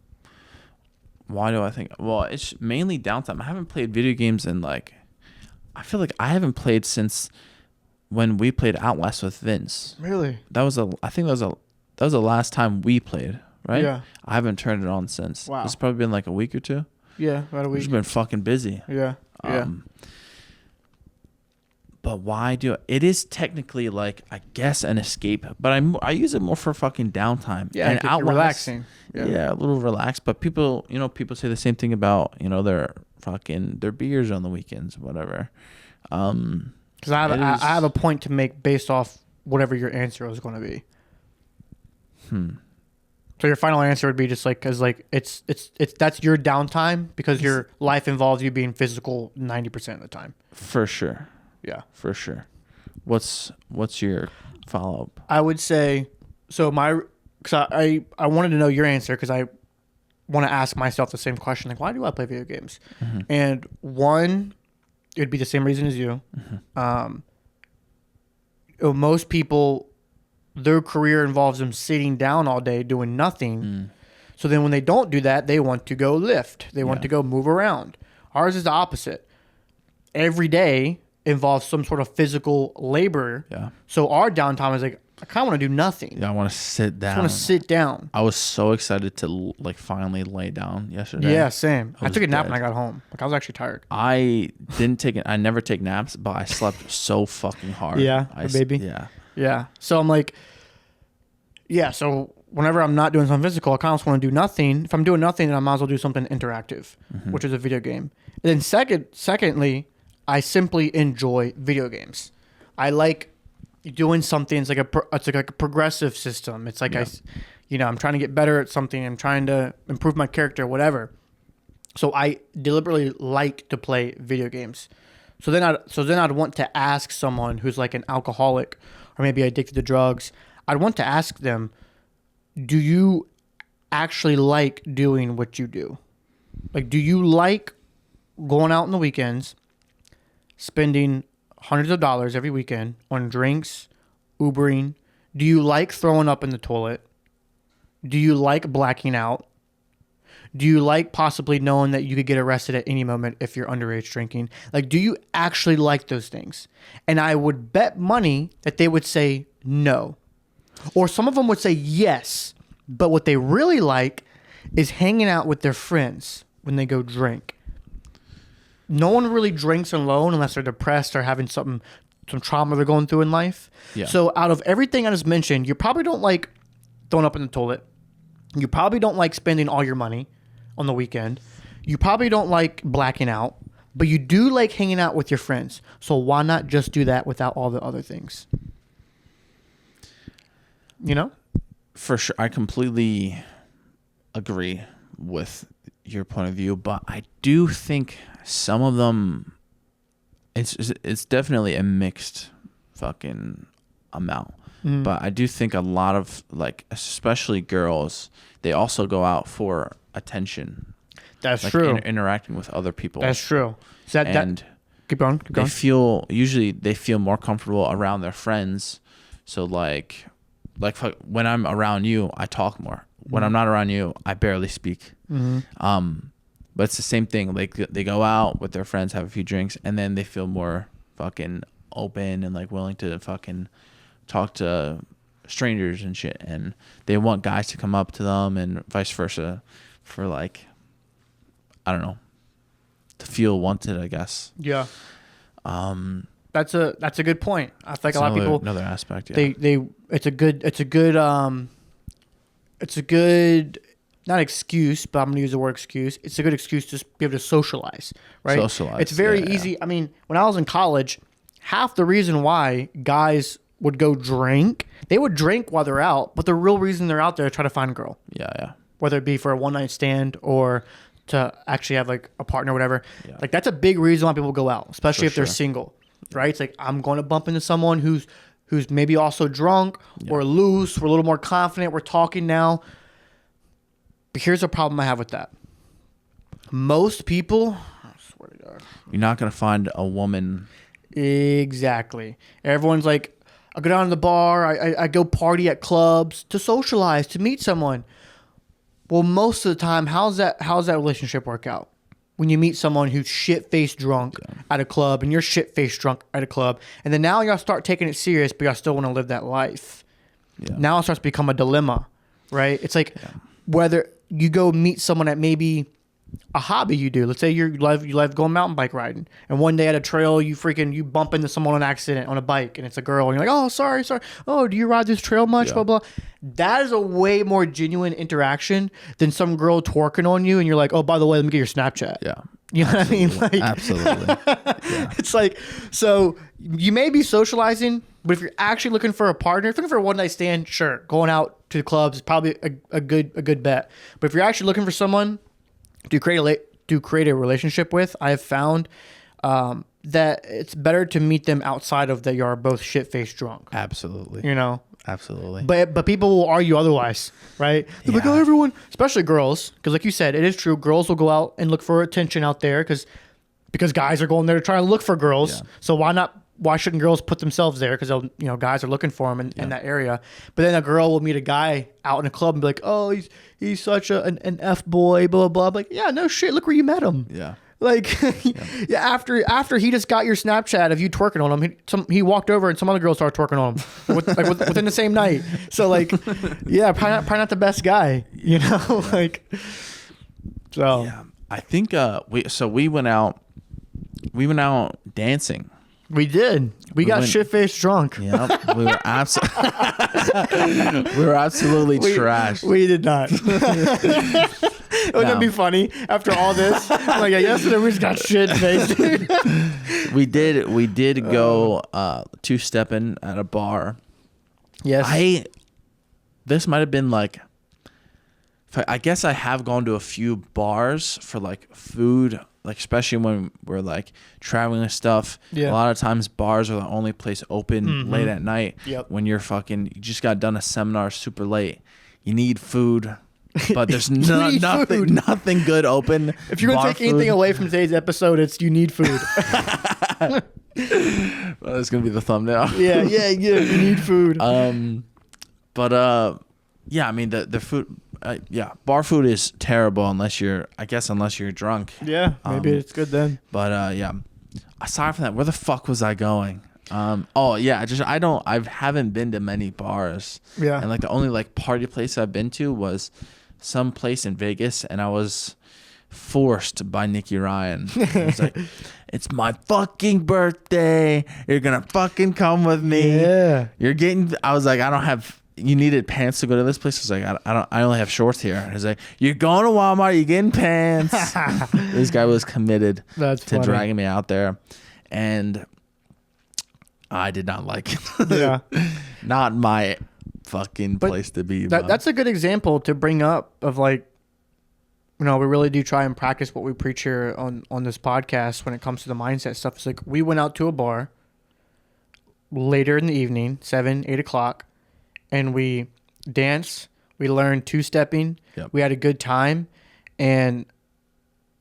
Why do I think? Well, it's mainly downtime. I haven't played video games in, like, I feel like I haven't played since when we played Outlast with Vince. Really? I think that was the last time we played, right? Yeah. I haven't turned it on since. Wow. It's probably been like a week or two. Yeah, about a week. We've been fucking busy. Yeah. Yeah. But why do it is technically like, I guess, an escape, but I use it more for fucking downtime. Yeah, and Outlast, relaxing. Yeah, a little relaxed. But people say the same thing about their beers on the weekends, whatever. Because I have a point to make based off whatever your answer is going to be. So your final answer would be just like, because like it's that's your downtime because your life involves you being physical 90% of the time. For sure. Yeah, for sure. What's your follow up? I would say so. Because I wanted to know your answer because I want to ask myself the same question, like, why do I play video games? Mm-hmm. And one, it would be the same reason as you. Mm-hmm. Most people, their career involves them sitting down all day doing nothing. So then when they don't do that, they want to go lift. They want to go move around. Ours is the opposite. Every day involves some sort of physical labor. Yeah. So our downtime is like, I kind of want to do nothing. Yeah, I want to sit down. I want to sit down. I was so excited to like finally lay down yesterday. Yeah, same. I was took a nap dead. when I got home. Like I was actually tired. I never take naps, but I slept so fucking hard. Yeah, baby. Yeah. Yeah. So I'm like, yeah. So whenever I'm not doing something physical, I kind of just want to do nothing. If I'm doing nothing, then I might as well do something interactive, which is a video game. And then secondly, I simply enjoy video games. I like doing something. It's like a progressive system. It's like I'm trying to get better at something. I'm trying to improve my character, whatever. So I deliberately like to play video games. So then I'd want to ask someone who's like an alcoholic or maybe addicted to drugs. I'd want to ask them, do you actually like doing what you do? Like, do you like going out on the weekends, spending hundreds of dollars every weekend on drinks, Ubering? Do you like throwing up in the toilet? Do you like blacking out? Do you like possibly knowing that you could get arrested at any moment if you're underage drinking? Like, do you actually like those things? And I would bet money that they would say no. Or some of them would say yes. But what they really like is hanging out with their friends when they go drink. No one really drinks alone unless they're depressed or having some trauma they're going through in life. Yeah. So out of everything I just mentioned, you probably don't like throwing up in the toilet. You probably don't like spending all your money on the weekend. You probably don't like blacking out, but you do like hanging out with your friends. So why not just do that without all the other things? You know? For sure. I completely agree with your point of view, but I do think some of them, it's definitely a mixed fucking amount. But I do think a lot of, like, especially girls, they also go out for attention. That's like true. Interacting with other people. That's true. So keep going. They feel more comfortable around their friends. So like when I'm around you, I talk more. When I'm not around you, I barely speak. But it's the same thing. Like they go out with their friends, have a few drinks, and then they feel more fucking open and like willing to fucking talk to strangers and shit. And they want guys to come up to them and vice versa for like, I don't know, to feel wanted, I guess. Yeah. That's a good point. I think a lot of people, another aspect. Yeah. it's a good not excuse, but I'm gonna use the word excuse. It's a good excuse to be able to socialize, right? Socialize. It's very yeah, easy. I mean, when I was in college, half the reason why guys would go drink, they would drink while they're out, but the real reason they're out there is try to find a girl. Yeah. Whether it be for a one-night stand or to actually have like a partner or whatever. Yeah. Like that's a big reason why people go out, especially For if they're sure. single, right? It's like, I'm going to bump into someone who's maybe also drunk or loose. We're a little more confident. We're talking now. But here's a problem I have with that. Most people, I swear to God. You're not gonna find a woman. Exactly. Everyone's like, I go down to the bar. I go party at clubs to socialize, to meet someone. Well, most of the time, how's that relationship work out? When you meet someone who's shit-faced drunk at a club and you're shit-faced drunk at a club, and then now y'all start taking it serious, but y'all still want to live that life. Yeah. Now it starts to become a dilemma, right? It's like whether you go meet someone at maybe a hobby you do. Let's say you love going mountain bike riding, and one day at a trail you bump into someone on accident on a bike, and it's a girl, and you're like, oh, sorry. Oh, do you ride this trail much? Blah blah. That is a way more genuine interaction than some girl twerking on you, and you're like, oh, by the way, let me get your Snapchat. Yeah. You know what I mean? Like, Absolutely. Yeah. it's like, so you may be socializing, but if you're actually looking for a partner, if you're looking for a one night stand, sure, going out to the clubs is probably a good bet. But if you're actually looking for someone to create a relationship with, I have found that it's better to meet them outside of that you are both shit faced drunk. Absolutely. You know. Absolutely. But people will argue otherwise, right? They're like, oh, everyone, especially girls, because like you said, it is true. Girls will go out and look for attention out there because guys are going there to try and look for girls. Yeah. So why shouldn't girls put themselves there? Because guys are looking for them in that area. But then a girl will meet a guy out in a club and be like, oh, he's such an F boy, blah blah blah. Like, yeah, no shit. Look where you met him. Yeah. Like, after he just got your Snapchat of you twerking on him, he walked over and some other girl started twerking on him within the same night. So like, yeah, probably not the best guy, like. So yeah, I think we went out dancing. We did. We got shit-faced drunk. Yep, we were absolutely trashed. We did not. Wouldn't it be funny after all this? I'm like, yesterday we just got shit-faced, dude. We did go two-stepping at a bar. Yes. This might have been like, I guess I have gone to a few bars for like food, like especially when we're like traveling and stuff. Yeah. A lot of times bars are the only place open late at night. Yep. When you just got done a seminar super late. You need food. But there's nothing good open. If you're going to take anything away from today's episode, it's you need food. Well, that's going to be the thumbnail. Yeah, you need food. Yeah, I mean, the food, bar food is terrible unless you're drunk. Yeah, maybe it's good then. But yeah, aside from that, where the fuck was I going? I haven't been to many bars. Yeah. And like the only like party place I've been to was some place in Vegas, and I was forced by Nikki Ryan. It was like, it's my fucking birthday. You're gonna fucking come with me. Yeah. I was like, you needed pants to go to this place. I was like, I only have shorts here. He's like, you're going to Walmart, you're getting pants. This guy was committed to dragging me out there. And I did not like it. Yeah. Not my fucking place to be. That's a good example to bring up of like, we really do try and practice what we preach here on this podcast when it comes to the mindset stuff. It's like we went out to a bar later in the evening, 7, 8 o'clock, and we danced. We learned two-stepping. Yep. We had a good time, and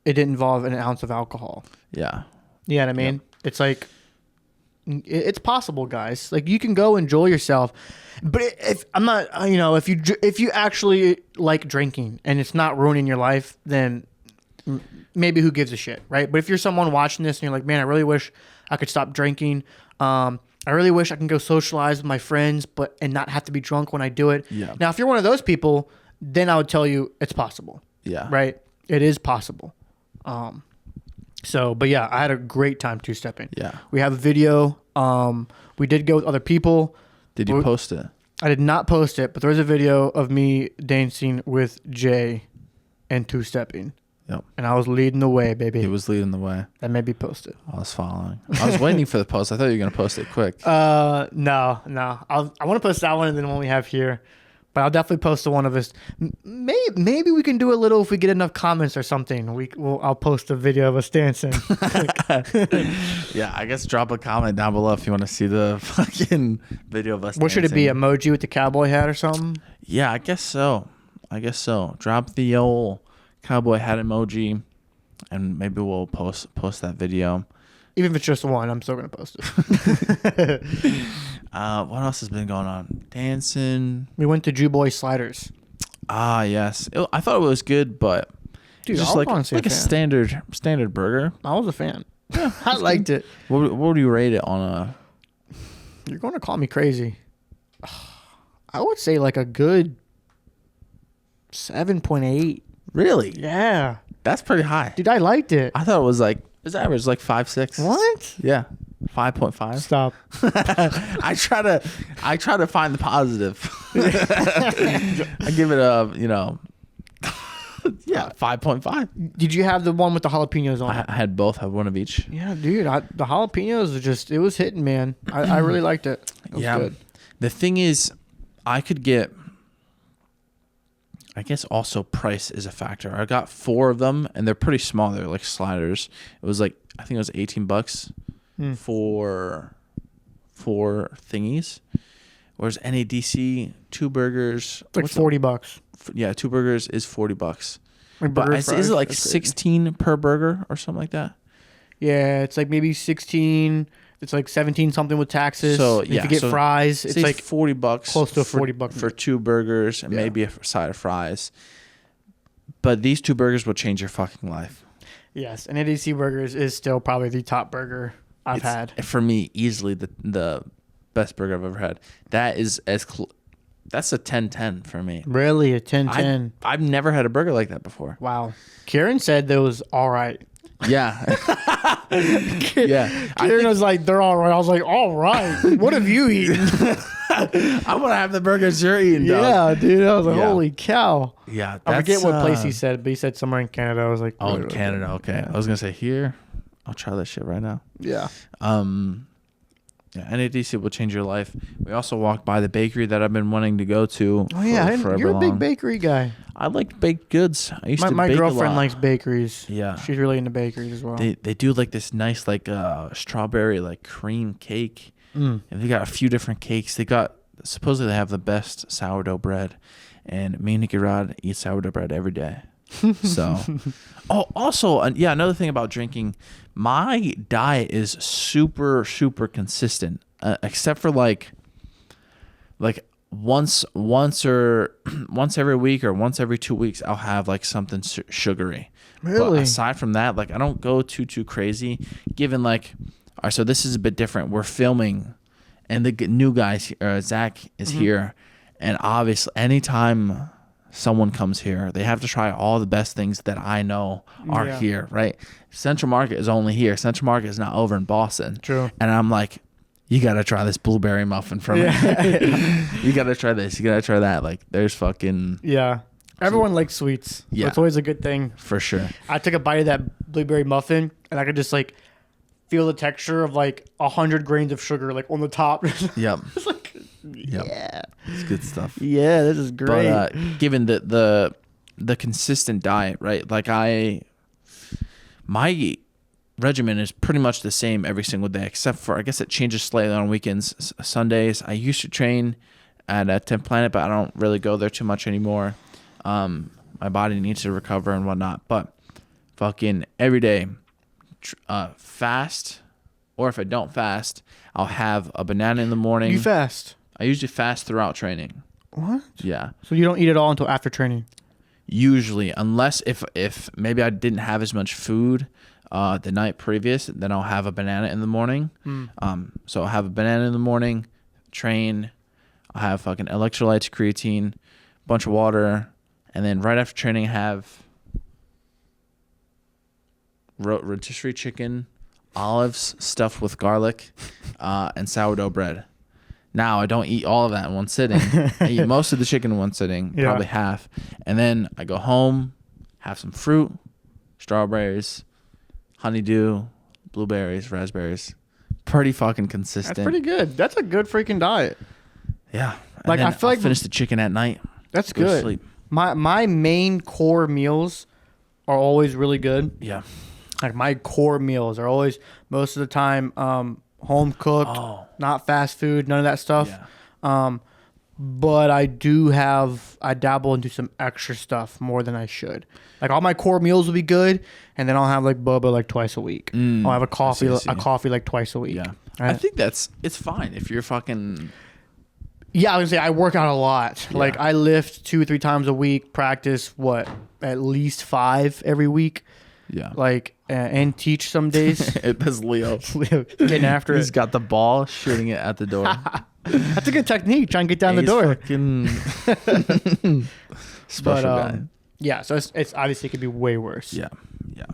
it didn't involve an ounce of alcohol. Yeah. You know what I mean? Yep. It's like, it's possible, guys. Like, you can go enjoy yourself. But if you actually like drinking and it's not ruining your life, then maybe who gives a shit, right? But if you're someone watching this and you're like, man, I really wish I could stop drinking. I really wish I can go socialize with my friends, and not have to be drunk when I do it. Yeah. Now, if you're one of those people, then I would tell you it's possible. Yeah. Right? It is possible. But yeah, I had a great time two-stepping. Yeah. We have a video. We did go with other people. Did you post it? I did not post it, but there was a video of me dancing with Jay and two-stepping. Yep. And I was leading the way, baby. He was leading the way. That may be posted. I was following. I was waiting for the post. I thought you were going to post it quick. No. I want to post that one and then one we have here. But I'll definitely post the one of us. Maybe we can do a little if we get enough comments or something. I'll post a video of us dancing. Yeah, I guess drop a comment down below if you want to see the fucking video of us What should it be? dancing. Emoji with the cowboy hat or something? Yeah, I guess so. Drop the old cowboy hat emoji, and maybe we'll post that video. Even if it's just one, I'm still going to post it. What else has been going on? Dancing. We went to Jew Boy Sliders. Ah, yes. I thought it was good, but Dude, just I was like honestly a fan. standard burger. I was a fan. I liked it. What would you rate it on a? You're going to call me crazy. I would say like a good 7.8. Really? Yeah. That's pretty high. Dude, I liked it. I thought it was like his average was like 5.6. What? Yeah, 5.5. Stop. I try to find the positive. I give it a 5.5. Did you have the one with the jalapenos on it? I had both. Had one of each. Yeah, dude. The jalapenos it was hitting, man. I really liked it. It was good. The thing is, I could get. I guess also price is a factor. I got 4 of them, and they're pretty small. They're like sliders. It was like I think it was $18 for 4 thingies. Whereas NADC 2 burgers, It's like $40. Yeah, 2 burgers is $40. Like But burger is fries, it like that's crazy. 16 per burger or something like that? Yeah, it's like maybe 16. It's like 17 something with taxes. So, And yeah, if you get so fries, it's Say like $40, close to a for- $40 for 2 burgers and Yeah. maybe a side of fries. But these 2 burgers will change your fucking life. yes. And NADC Burgers is still probably the top burger I've It's, had. for me, easily the best burger I've ever had. That is that's a 10-10 for me. Really, a 10-10. I've never had a burger like that before. Wow. Kieran said that was all right. Yeah. Yeah. Kieran was like, they're all right. I was like, all right. What have you eaten? I want to have the burgers you're eating, dog. Yeah, dude. I was like, Yeah. holy cow. Yeah. I forget that's, what place he said, but he said somewhere in Canada. I was like, Oh, in really, Canada. Okay. Yeah. I was going to say here. I'll try that shit right now. Yeah. Yeah, NADC will change your life. We also walked by the bakery that I've been wanting to go to. Oh, yeah. You're a big bakery guy. I like baked goods. I used to My bake a girlfriend lot. likes bakeries. Yeah. She's really into bakeries as well. They do like this nice like strawberry like cream cake. And they got a few different cakes. Supposedly they have the best sourdough bread. And me and Jayrod eat sourdough bread every day. So, also, another thing about drinking, my diet is super, super consistent, except for like once every week or once every 2 weeks, I'll have like something sugary. Really? But aside from that, like I don't go too crazy. Given like, all right, so this is a bit different. We're filming, and the new guys, Zach is here, and obviously anytime someone comes here, they have to try all the best things that I know are here, right? Central Market is only here. Central Market is not over in Boston. True. And I'm like, you got to try this blueberry muffin from me. You got to try this. You got to try that. Like, there's fucking... Yeah. Everyone likes sweets. Yeah. So it's always a good thing. For sure. I took a bite of that blueberry muffin, and I could just like feel the texture of like 100 grains of sugar like on the top. Yep. It's like, Yep. yeah. It's good stuff. Yeah, this is great. But given the consistent diet, right? Like my regimen is pretty much the same every single day, except for I guess it changes slightly on weekends. Sundays, I used to train at 10th Planet, but I don't really go there too much anymore. My body needs to recover and whatnot. But fucking every day, fast, or if I don't fast, I'll have a banana in the morning. You fast. I usually fast throughout training. What? Yeah. So you don't eat at all until after training? Usually, unless if maybe I didn't have as much food the night previous, then I'll have a banana in the morning. So I'll have a banana in the morning, train. I'll have fucking electrolytes, creatine, bunch of water, and then right after training, I have rotisserie chicken, olives stuffed with garlic, and sourdough bread. Now, I don't eat all of that in one sitting. I eat most of the chicken in one sitting, Yeah. probably half. And then I go home, have some fruit, strawberries, honeydew, blueberries, raspberries. Pretty fucking consistent. That's pretty good. That's a good freaking diet. Yeah. And Like, then I feel I'll like- finish the chicken at night. That's Go to good. sleep. My main core meals are always really good. Yeah. Like my core meals are always most of the time home cooked, Oh. not fast food, none of that stuff. Yeah. But I dabble into some extra stuff more than I should. Like all my core meals will be good, and then I'll have like boba like twice a week. I'll have a coffee I see. like twice a week. Yeah. Right? I think it's fine if you're fucking. Yeah, I was gonna say I work out a lot. Yeah. Like I lift 2-3 times a week, practice at least 5 every week. Yeah. Like and teach some days. That's Leo. Getting after He's it. got the ball, shooting it at the door. That's a good technique. Try and get down the He's door. fucking special guy. Yeah, so it's obviously it could be way worse. Yeah. Yeah.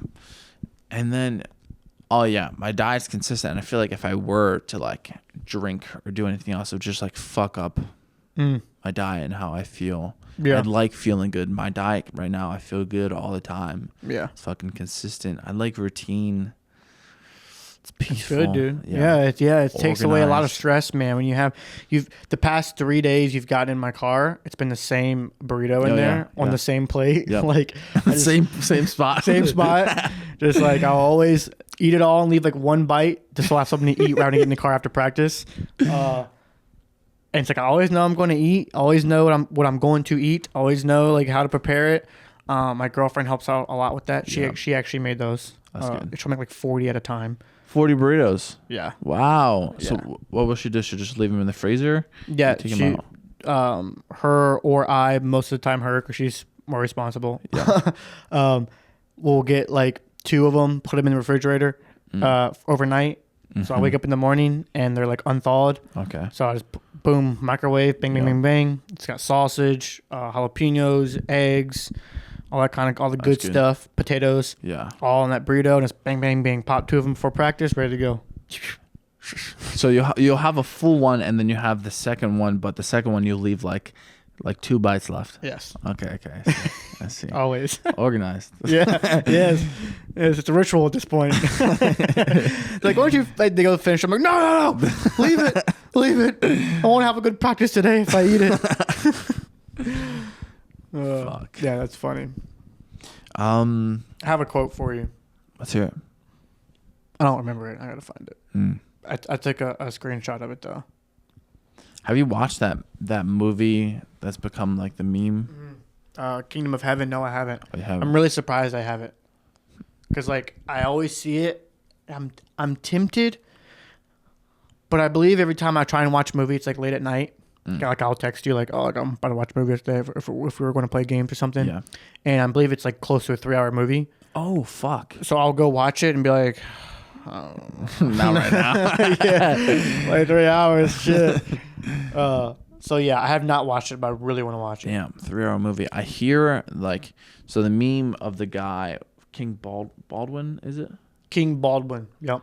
And then, oh yeah, my diet's consistent. And I feel like if I were to like drink or do anything else, it would just like fuck up my diet and how I feel. Yeah. I'd like feeling good. My diet right now, I feel good all the time. Yeah. It's fucking consistent. I like routine. It's It's peaceful. good, dude. Yeah, it takes away a lot of Organized. stress, man. When you've the past 3 days you've gotten in my car, it's been the same burrito in Oh, there yeah, on yeah. the same plate. Yep. Like I just- same spot. same spot. Just like I'll always eat it all and leave like one bite to still have something to eat right when I get in the car after practice. And it's like I always know I'm going to eat. Always know what I'm going to eat. Always know like how to prepare it. My girlfriend helps out a lot with that. She actually made those. That's good. She'll make like 40 at a time. 40 burritos. Yeah. Wow. So Yeah. what will she do? She'll just leave them in the freezer? Yeah, Take 'em out? her or I, most of the time her, because she's more responsible. Yeah. We'll get like 2 of them, put them in the refrigerator overnight. So I wake up in the morning and they're like unthawed. Okay. So I just boom, microwave, bang, bang, Yeah. bang, bang. It's got sausage, jalapenos, eggs, all the good good. stuff, potatoes, Yeah. all in that burrito, and just bang, bang, bang. Pop 2 of them before practice, ready to go. So you'll have a full one, and then you have the second one, but the second one you'll leave like 2 bites left. Yes, Okay. I see. I see. always. Organized. Yeah, yes, it's a ritual at this point. Like, why don't you? Like, they go finish. I'm like, no, leave it. I won't have a good practice today if I eat it. Fuck. Yeah, that's funny. I I have a quote for you. let's hear it. I don't remember it. I gotta find it. Mm. I took a screenshot of it though. Have you watched that movie that's become like the meme? Kingdom of Heaven. No, I haven't. I haven't. I'm really surprised I haven't. Cause like I always see it. I'm tempted, but I believe every time I try and watch a movie, it's like late at night. Like I'll text you like, oh, like, I'm about to watch a movie today if we were going to play games or something. Yeah. And I believe it's like close to a 3-hour movie. Oh fuck. So I'll go watch it and be like, Not right now. yeah, like 3 hours, shit. So yeah, I have not watched it, but I really want to watch it. Damn, 3-hour movie. I hear like so the meme of the guy King Baldwin, is it? King Baldwin. Yep.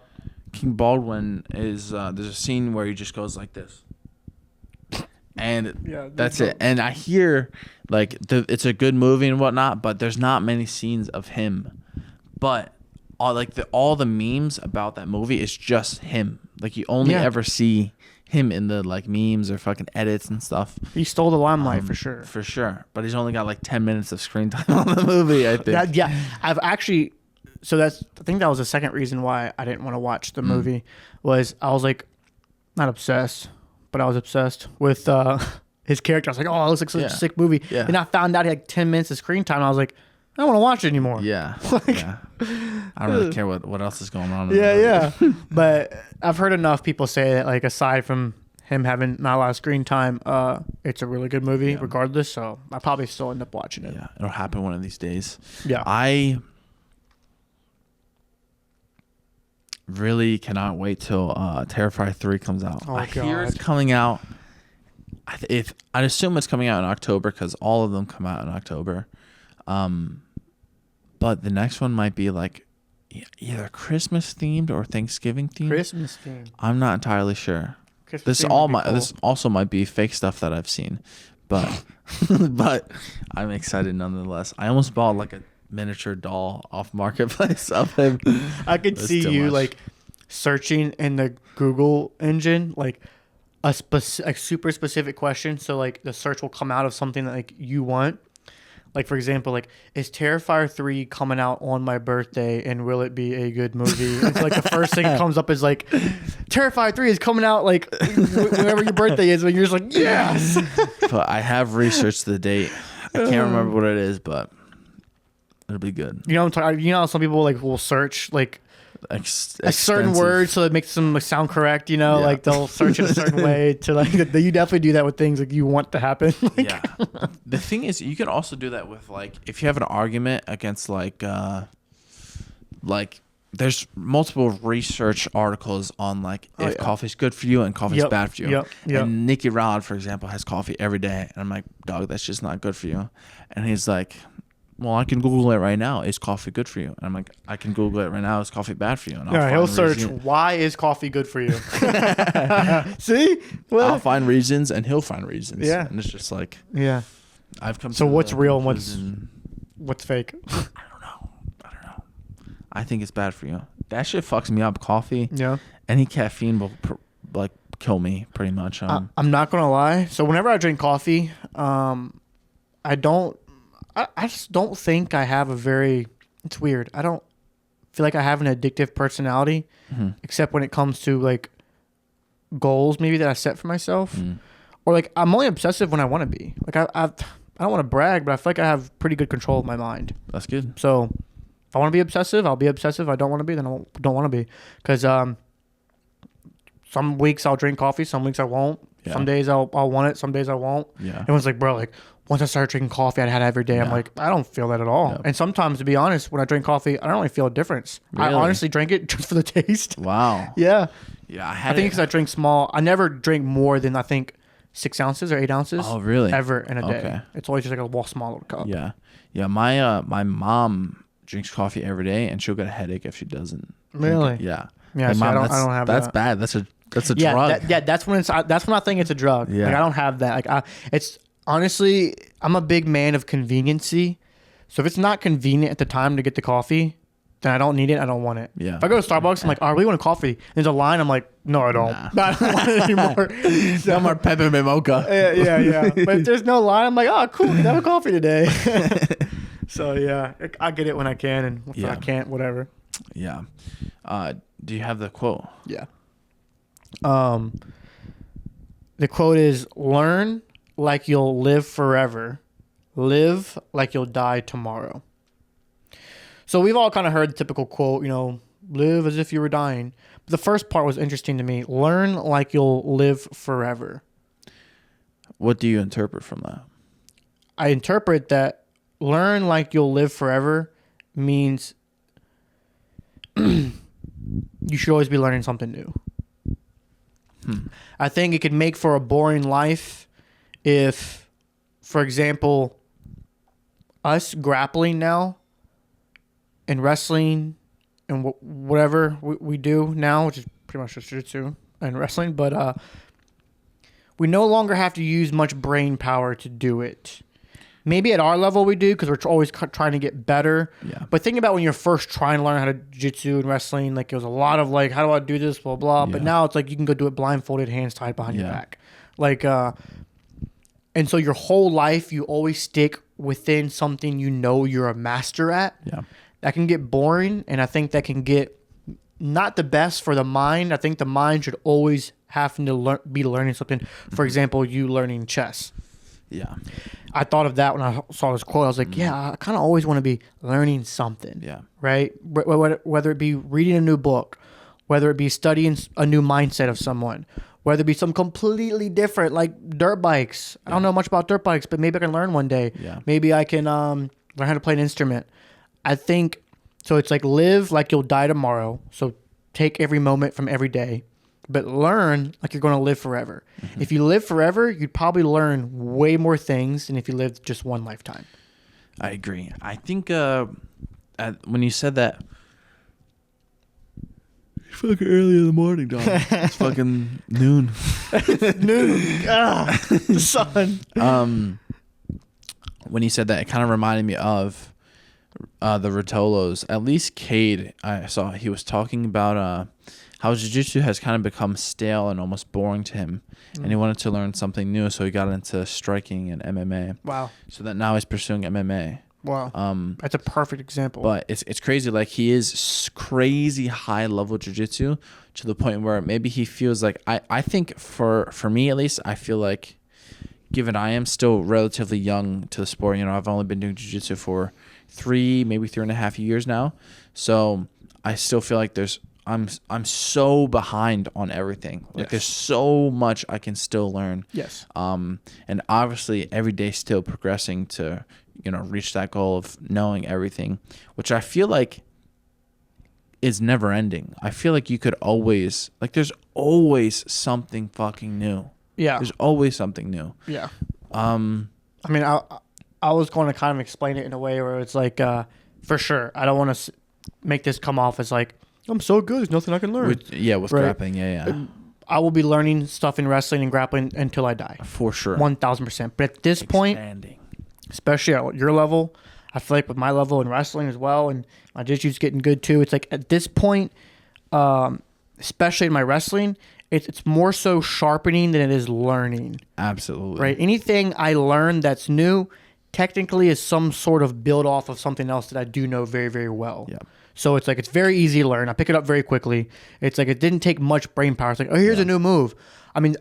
King Baldwin is there's a scene where he just goes like this. And Yeah, that's it. And I hear like it's a good movie and whatnot, but there's not many scenes of him. But all the memes about that movie is just him. Like you only ever see him in the like memes or fucking edits and stuff. He stole the limelight for sure. For sure. But he's only got like 10 minutes of screen time on the movie, I think. Yeah, I've actually. So I think that was the second reason why I didn't want to watch the movie. Was I was like, not obsessed, but I was obsessed with his character. I was like, oh, it looks like such a sick movie. Yeah. And I found out he had like 10 minutes of screen time. And I was like, I don't want to watch it anymore. Yeah. Yeah. I don't really care what else is going on. In the Yeah, movie. yeah. But I've heard enough people say that, like, aside from him having not a lot of screen time, it's a really good movie regardless. So I probably still end up watching it. Yeah. It'll happen one of these days. Yeah. I really cannot wait till Terrifier 3 comes out. Oh, I hear God. it's coming out. I'd assume it's coming out in October because all of them come out in October. But the next one might be like either Christmas themed or Thanksgiving themed. Christmas theme. I'm not entirely sure. Christmas theme would be cool. This also might be fake stuff that I've seen, but but I'm excited nonetheless. I almost bought like a miniature doll off Marketplace of him. I could That's see too you much. like searching in the Google engine like a super specific question. So like the search will come out of something that like you want. Like, for example, like, is Terrifier 3 coming out on my birthday, and will it be a good movie? It's like the first thing that comes up is like, Terrifier 3 is coming out like whenever your birthday is, and you're just like, yes. But I have researched the date. I can't remember what it is, but it'll be good. You know what I'm talking? You know how some people like will search like a certain word so it makes them like, sound correct. You know, Yeah. like they'll search it a certain way to like. You definitely do that with things like you want to happen. Like, Yeah. The thing is, you can also do that with like if you have an argument against like there's multiple research articles on like if coffee's good for you and coffee's bad for you. Yep. And Nicky Rod, for example, has coffee every day, and I'm like, dog, that's just not good for you. And he's like, well, I can Google it right now. Is coffee good for you? And I'm like, I can Google it right now. Is coffee bad for you? And yeah, he'll find search, reason- why is coffee good for you? See? Well, I'll find reasons, and he'll find reasons. Yeah. And it's just like yeah. I've come. So to what's the real and conclusion- what's fake? I don't know. I think it's bad for you. That shit fucks me up. Coffee. Yeah. Any caffeine will like kill me pretty much. I'm not gonna lie. So whenever I drink coffee, I just don't think I have a very. It's weird. I don't feel like I have an addictive personality, except when it comes to like goals maybe that I set for myself, or like I'm only obsessive when I want to be. Like I don't want to brag, but I feel like I have pretty good control of my mind. That's good. So if I want to be obsessive, I'll be obsessive. If I don't want to be, then I don't want to be. Because some weeks I'll drink coffee, some weeks I won't. Yeah. Some days I'll want it, some days I won't. Yeah. Everyone's like, bro, like once I started drinking coffee, I'd had it every day. I'm Yeah. like, I don't feel that at all. Yep. And sometimes, to be honest, when I drink coffee, I don't really feel a difference. I Really? honestly drink it just for the taste. Wow. Yeah. Yeah. I think because I drink small. I never drink more than I think 6 ounces or 8 ounces. Oh, really? Ever in a day. Okay. It's always just like a small little cup. Yeah. Yeah. My mom drinks coffee every day, and she'll get a headache if she doesn't. drink Really? it. Yeah. Yeah, Hey, see, Mom, I don't that's- have That's that. bad. That's a Yeah, drug. that's when I think it's a drug. Yeah. Like I don't have that. Like it's honestly, I'm a big man of conveniency. So if it's not convenient at the time to get the coffee, then I don't need it. I don't want it. Yeah. If I go to Starbucks, I'm like, oh, I really want a coffee. There's a line. I'm like, no, I don't. Nah. I don't want it anymore. No more peppermint mocha. yeah. But if there's no line, I'm like, oh, cool. Can I have a coffee today? So yeah, I get it when I can, and if Yeah. I can't, whatever. Yeah. Do you have the quote? Yeah. The quote is, learn like you'll live forever. Live like you'll die tomorrow. So we've all kind of heard the typical quote, you know, live as if you were dying. But the first part was interesting to me. Learn like you'll live forever. What do you interpret from that? I interpret that learn like you'll live forever means you should always be learning something new. I think it could make for a boring life if, for example, us grappling now and wrestling and whatever we do now, which is pretty much just jiu-jitsu and wrestling, but we no longer have to use much brain power to do it. Maybe at our level we do because we're always trying to get better. Yeah. But think about when you're first trying to learn how to jiu-jitsu and wrestling, like it was a lot of like, how do I do this, blah, blah. But Yeah. now it's like you can go do it blindfolded, hands tied behind your Yeah. back. Like, and so your whole life you always stick within something you know you're a master at. Yeah. That can get boring, and I think that can get not the best for the mind. I think the mind should always have to be learning something. For example, you learning chess. Yeah. I thought of that when I saw this quote. I was like, yeah, I kind of always want to be learning something. Yeah. Right? Whether it be reading a new book, whether it be studying a new mindset of someone, whether it be some completely different, like dirt bikes. I don't know much about dirt bikes, but maybe I can learn one day. Yeah. Maybe I can learn how to play an instrument. I think, so it's like live like you'll die tomorrow. So take every moment from every day. But learn like you're going to live forever. Mm-hmm. If you live forever, you'd probably learn way more things than if you lived just one lifetime. I agree. I think when you said that, it's fucking early in the morning, dog. It's fucking noon. Noon. The sun. When you said that, it kind of reminded me of the Rotolos. At least Cade, I saw he was talking about how jiu-jitsu has kind of become stale and almost boring to him, and he wanted to learn something new, so he got into striking and MMA. Wow. So that now he's pursuing MMA. Wow. That's a perfect example. But it's crazy. Like, he is crazy high level jiu-jitsu to the point where maybe he feels like I think for me at least, I feel like, given I am still relatively young to the sport, I've only been doing jiu-jitsu for 3.5 years now. So I still feel like I'm so behind on everything. Like, there's so much I can still learn. Yes. And obviously every day still progressing to, reach that goal of knowing everything, which I feel like is never ending. I feel like you could always, like, there's always something fucking new. Yeah. There's always something new. Yeah. I mean, I was going to kind of explain it in a way where it's like, for sure, I don't want to make this come off as like, I'm so good, there's nothing I can learn. With right? grappling, yeah. I will be learning stuff in wrestling and grappling until I die. For sure. 1,000%. But at this point, especially at your level, I feel like with my level in wrestling as well, and my jiu-jitsu's getting good too, it's like at this point, especially in my wrestling, it's more so sharpening than it is learning. Absolutely. Right? Anything I learn that's new technically is some sort of build off of something else that I do know very, very well. Yeah. So it's like, it's very easy to learn. I pick it up very quickly. It's like, it didn't take much brain power. It's like, oh, here's a new move. I mean,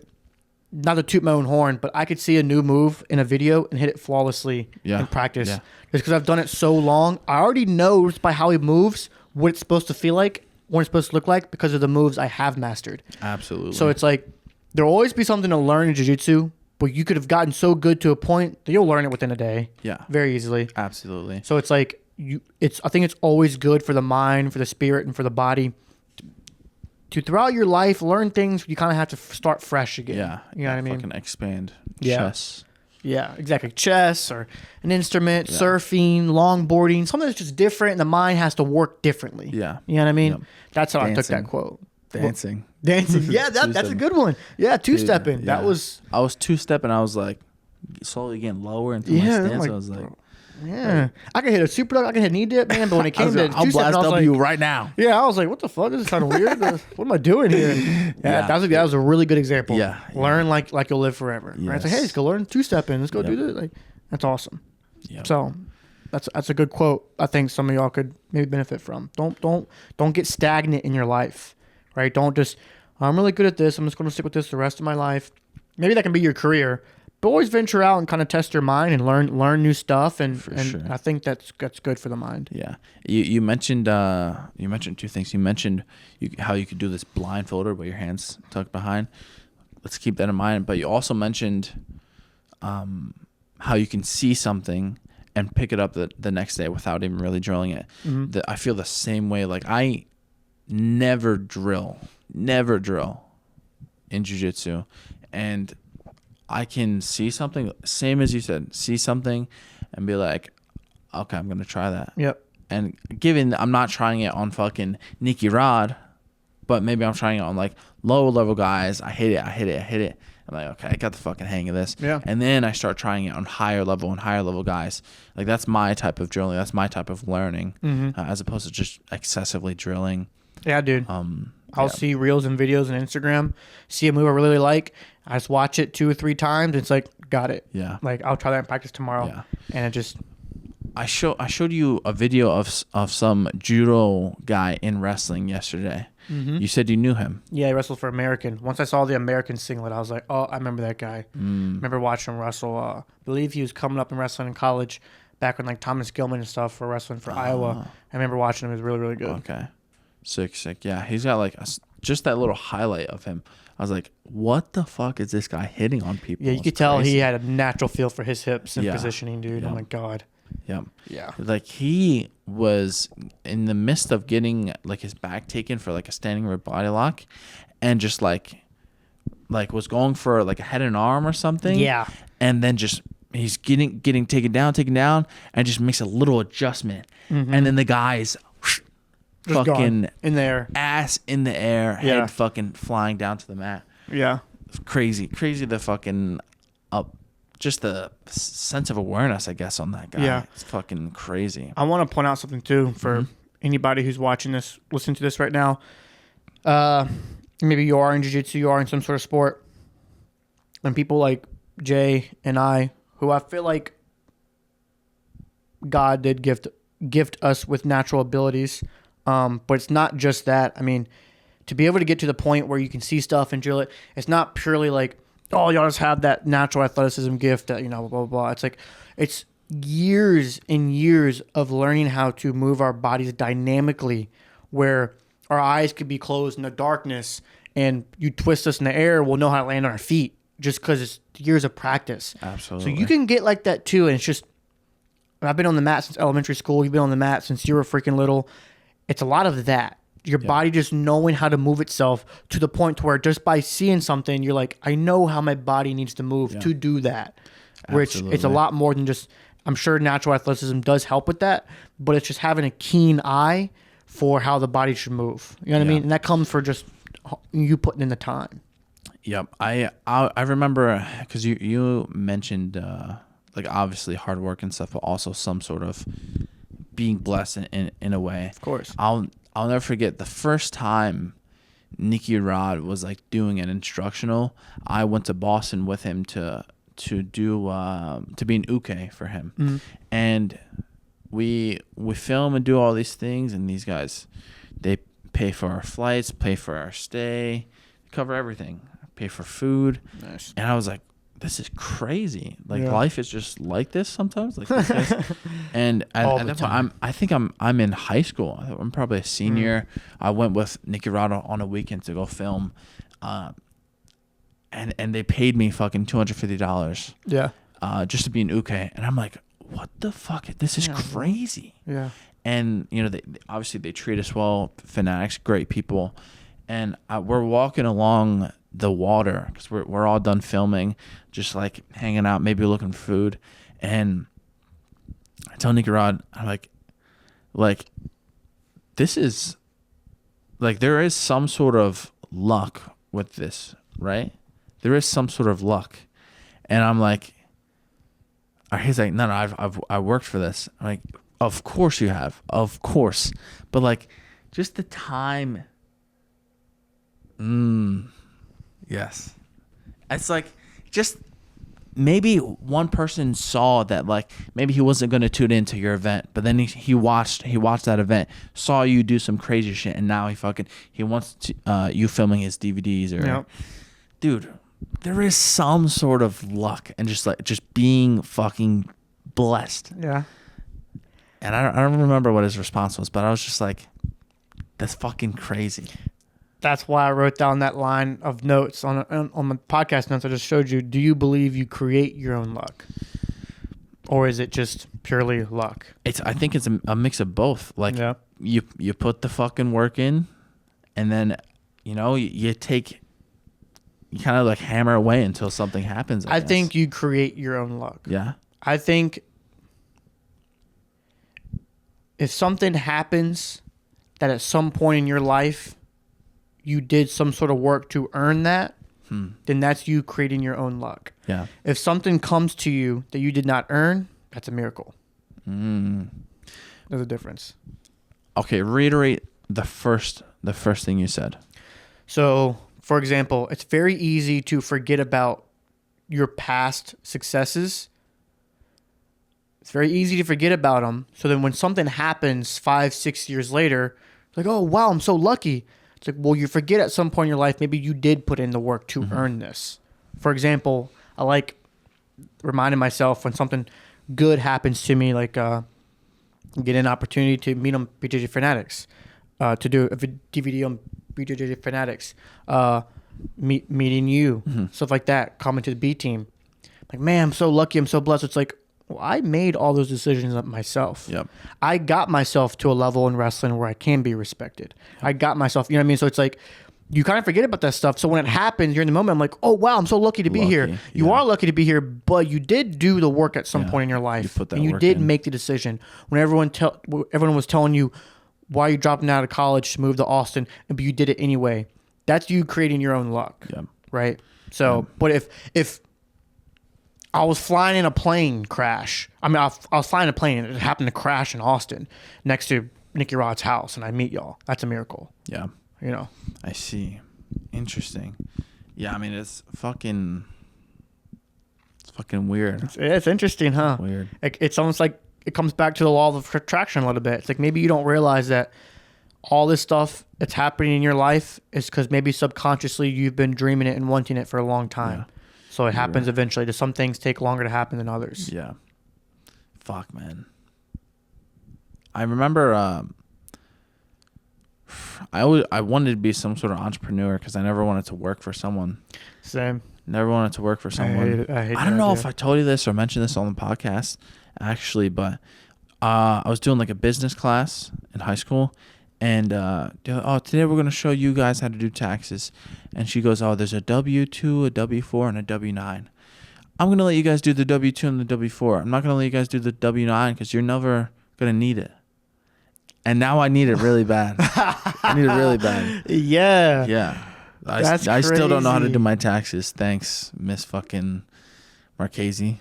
not to toot my own horn, but I could see a new move in a video and hit it flawlessly in practice. Yeah. Just because I've done it so long. I already know just by how he moves what it's supposed to feel like, what it's supposed to look like because of the moves I have mastered. Absolutely. So it's like, there'll always be something to learn in jiu-jitsu, but you could have gotten so good to a point that you'll learn it within a day. Yeah. Very easily. Absolutely. So it's like, I think it's always good for the mind, for the spirit, and for the body to throughout your life learn things. You kind of have to start fresh again. Yeah. You know what I mean? Fucking expand. Yeah. Chess. Yeah, exactly. Chess or an instrument, surfing, longboarding, something that's just different, and the mind has to work differently. Yeah. You know what I mean? Yep. That's how I took Dancing. that quote. Dancing. Dancing. Yeah, that's a good one. Yeah, two-stepping. Dude, That yeah. was... I was two-stepping. I was like slowly getting lower into my Yeah, stance. like, I was like, Yeah. I could hit a super dog, I could hit a knee dip, man, but when it came to I'll two-stepping, blast I was W like... right now. Yeah, I was like, what the fuck? This is kind of weird. What am I doing here? Yeah, that was a really good example. Yeah. Learn like you'll live forever. Right? It's like, hey, let's go learn two-stepping. Let's go do this. Like, that's awesome. Yep. So that's a good quote. I think some of y'all could maybe benefit from. Don't get stagnant in your life, right? Don't just, I'm really good at this. I'm just going to stick with this the rest of my life. Maybe that can be your career, but always venture out and kind of test your mind and learn new stuff. And sure. I think that's good for the mind. Yeah. You mentioned two things. You mentioned how you could do this blindfolded with your hands tucked behind. Let's keep that in mind. But you also mentioned how you can see something and pick it up the next day without even really drilling it. Mm-hmm. I feel the same way. Like, I never drill in jiu-jitsu, and I can see something, same as you said, see something and be like, okay, I'm going to try that. Yep. And given I'm not trying it on fucking Nicky Rod, but maybe I'm trying it on like lower level guys. I hit it. I'm like, okay, I got the fucking hang of this. Yeah. And then I start trying it on higher level guys. Like, that's my type of drilling. That's my type of learning, as opposed to just excessively drilling. Yeah, dude. I'll see reels and videos on Instagram, see a move I really like. I just watch it 2 or 3 times. It's like, got it. Yeah. Like, I'll try that in practice tomorrow. Yeah. And it just... I showed you a video of some judo guy in wrestling yesterday. Mm-hmm. You said you knew him. Yeah, he wrestled for American. Once I saw the American singlet, I was like, oh, I remember that guy. I remember watching him wrestle. I believe he was coming up and wrestling in college back when like Thomas Gilman and stuff were wrestling for Iowa. I remember watching him. He was really, really good. Okay. Sick. Yeah, he's got like just that little highlight of him. I was like, what the fuck is this guy hitting on people? Yeah, you could tell he had a natural feel for his hips and positioning, dude. Yeah. Oh, my God. Yep. Yeah. Like, he was in the midst of getting like his back taken for like a standing rib body lock, and just like was going for like a head and arm or something. Yeah. And then just he's getting taken down, and just makes a little adjustment, and then the guy's Just fucking gone. In there. ass in the air, Yeah. head fucking flying down to the mat. Yeah. It's crazy the fucking just the sense of awareness, I guess, on that guy. Yeah. It's fucking crazy. I want to point out something too for anybody who's watching this, listening to this right now. Maybe you are in jiu-jitsu, you are in some sort of sport, and people like Jay and I, who I feel like God did gift us with natural abilities, but it's not just that. I mean, to be able to get to the point where you can see stuff and drill it, it's not purely like, oh, y'all just have that natural athleticism gift that, blah, blah, blah. It's like, it's years and years of learning how to move our bodies dynamically, where our eyes could be closed in the darkness and you twist us in the air, we'll know how to land on our feet just because it's years of practice. Absolutely. So you can get like that too. And it's just, I've been on the mat since elementary school. You've been on the mat since you were freaking little. It's a lot of that. Your body just knowing how to move itself to the point to where just by seeing something, you're like, I know how my body needs to move to do that. Which it's a lot more than just, I'm sure natural athleticism does help with that, but it's just having a keen eye for how the body should move. You know what I mean? And that comes for just you putting in the time. Yep. I remember, because you mentioned like obviously hard work and stuff, but also some sort of being blessed in a way. Of course. I'll never forget the first time Nicky Rod was like doing an instructional. I went to Boston with him to do to be an uke for him, and we film and do all these things, and these guys, they pay for our flights, pay for our stay, cover everything, pay for food. Nice. And I was like, this is crazy. Like life is just like this sometimes. Like this guys. And at that point, I think I'm in high school. I'm probably a senior. I went with Nicky Rod on a weekend to go film, and they paid me fucking $250. Yeah. Just to be an uke, and I'm like, what the fuck? This is crazy. Yeah. And they obviously they treat us well. Fanatics, great people, and we're walking along the water because we're all done filming, just like hanging out, maybe looking for food, and I tell Nicky Rod, I'm like this is like there is some sort of luck with this, right? There is some sort of luck, and I'm like, he's like, no, I worked for this. I'm like, of course you have, of course, but like, just the time. Yes, it's like just maybe one person saw that, like maybe he wasn't going to tune into your event, but then he watched that event, saw you do some crazy shit, and now he wants to you filming his DVDs or dude. There is some sort of luck and just being fucking blessed. Yeah. And I don't remember what his response was, but I was just like, that's fucking crazy. That's why I wrote down that line of notes on my podcast notes I just showed you. Do you believe you create your own luck? Or is it just purely luck? I think it's a mix of both. Like you put the fucking work in, and then you kind of like hammer away until something happens. I think you create your own luck. Yeah. I think if something happens that at some point in your life you did some sort of work to earn that, then that's you creating your own luck. Yeah. If something comes to you that you did not earn, that's a miracle. There's a difference. Okay, reiterate the first thing you said. So, for example, it's very easy to forget about your past successes. It's very easy to forget about them. So then when something happens 5-6 years later, it's like, oh, wow, I'm so lucky. It's like, well, you forget at some point in your life, maybe you did put in the work to earn this. For example, I like reminding myself when something good happens to me, like get an opportunity to meet on BJJ Fanatics, to do a DVD on BJJ Fanatics, meeting you, stuff like that, coming to the B team. Like, man, I'm so lucky, I'm so blessed. It's like, well, I made all those decisions up myself. Yep. I got myself to a level in wrestling where I can be respected. I got myself, you know what I mean? So it's like, you kind of forget about that stuff. So when it happens, you're in the moment, I'm like, oh, wow, I'm so lucky to be here. You are lucky to be here, but you did do the work at some point in your life. You put that and you work did in. make the decision. When everyone was telling you, why are you dropping out of college to move to Austin? But you did it anyway. That's you creating your own luck. Yeah. Right? So, but if I was flying in a plane crash. I mean, I was flying a plane and it happened to crash in Austin next to Nicky Rod's house, and I meet y'all. That's a miracle. Yeah. You know. I see. Interesting. Yeah, I mean, it's fucking weird. It's interesting, huh? Weird. It's almost like it comes back to the law of attraction a little bit. It's like maybe you don't realize that all this stuff that's happening in your life is because maybe subconsciously you've been dreaming it and wanting it for a long time. Yeah. So it happens eventually. Some things take longer to happen than others. Yeah. Fuck, man. I remember I wanted to be some sort of entrepreneur because I never wanted to work for someone. Same. Never wanted to work for someone. I hate I don't that know idea. if I told you this or mentioned this on the podcast, actually, but I was doing like a business class in high school, and today we're going to show you guys how to do taxes. And she goes, there's a W-2, a W-4, and a W-9. I'm going to let you guys do the W-2 and the W-4. I'm not going to let you guys do the W-9 because you're never going to need it. And now I need it really bad. I need it really bad. Yeah. Yeah. That's I still don't know how to crazy. do my taxes. Thanks, Miss fucking Marchese.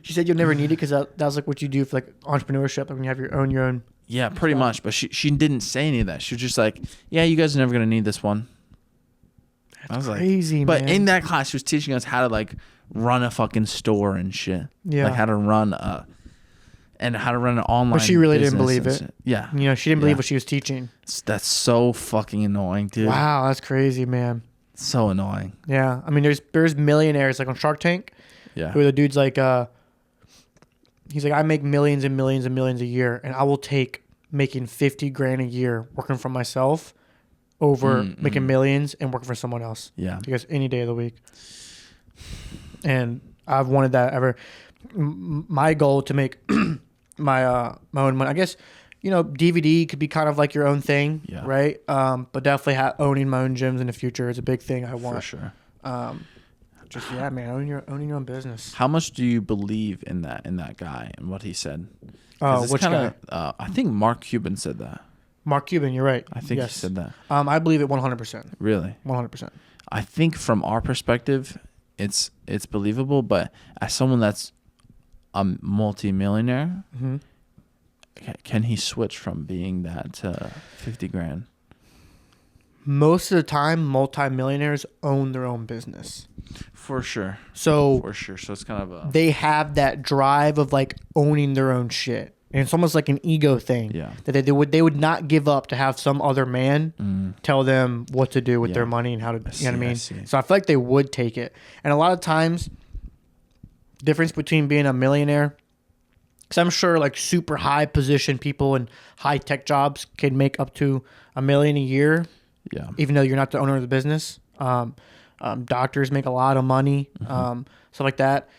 She said you'll never need it because that was like what you do for like entrepreneurship, like when you have your own. Yeah, pretty much. But she didn't say any of that. She was just like, yeah, you guys are never going to need this one. I was crazy, like, but man. in that class, she was teaching us how to like run a fucking store and shit. Yeah. Like how to run and how to run an online. But she really didn't business believe and it. shit. Yeah. You know, she didn't believe Yeah. what she was teaching. That's so fucking annoying, dude. Wow, that's crazy, man. So annoying. Yeah, I mean, there's millionaires like on Shark Tank, Yeah. where the dude's like, he's like, I make millions and millions and millions a year, and I will take making $50,000 a year working for myself over making millions and working for someone else. Yeah. I guess any day of the week. And I've wanted that ever. My goal to make my own money. I guess, DVD could be kind of like your own thing, Yeah. right? But definitely owning my own gyms in the future is a big thing I want. For sure. Man, owning your own business. How much do you believe in that guy and what he said? Oh, 'Cause which it's guy? I think Mark Cuban said that. Mark Cuban, you're right. I think Yes. he said that. I believe it 100%. Really? 100%. I think from our perspective, it's believable, but as someone that's a multi-millionaire, Mm-hmm. can he switch from being that to $50,000? Most of the time, multimillionaires own their own business. For sure. So For sure. So it's kind of a they have that drive of like owning their own shit. And it's almost like an ego thing. Yeah. That they would not give up to have some other man tell them what to do with their money and how to, you know what I I mean? see. So I feel like they would take it. And a lot of times, difference between being a millionaire, because I'm sure like super high position people in high tech jobs can make up to $1 million a year, yeah. even though you're not the owner of the business. Doctors make a lot of money, stuff like that.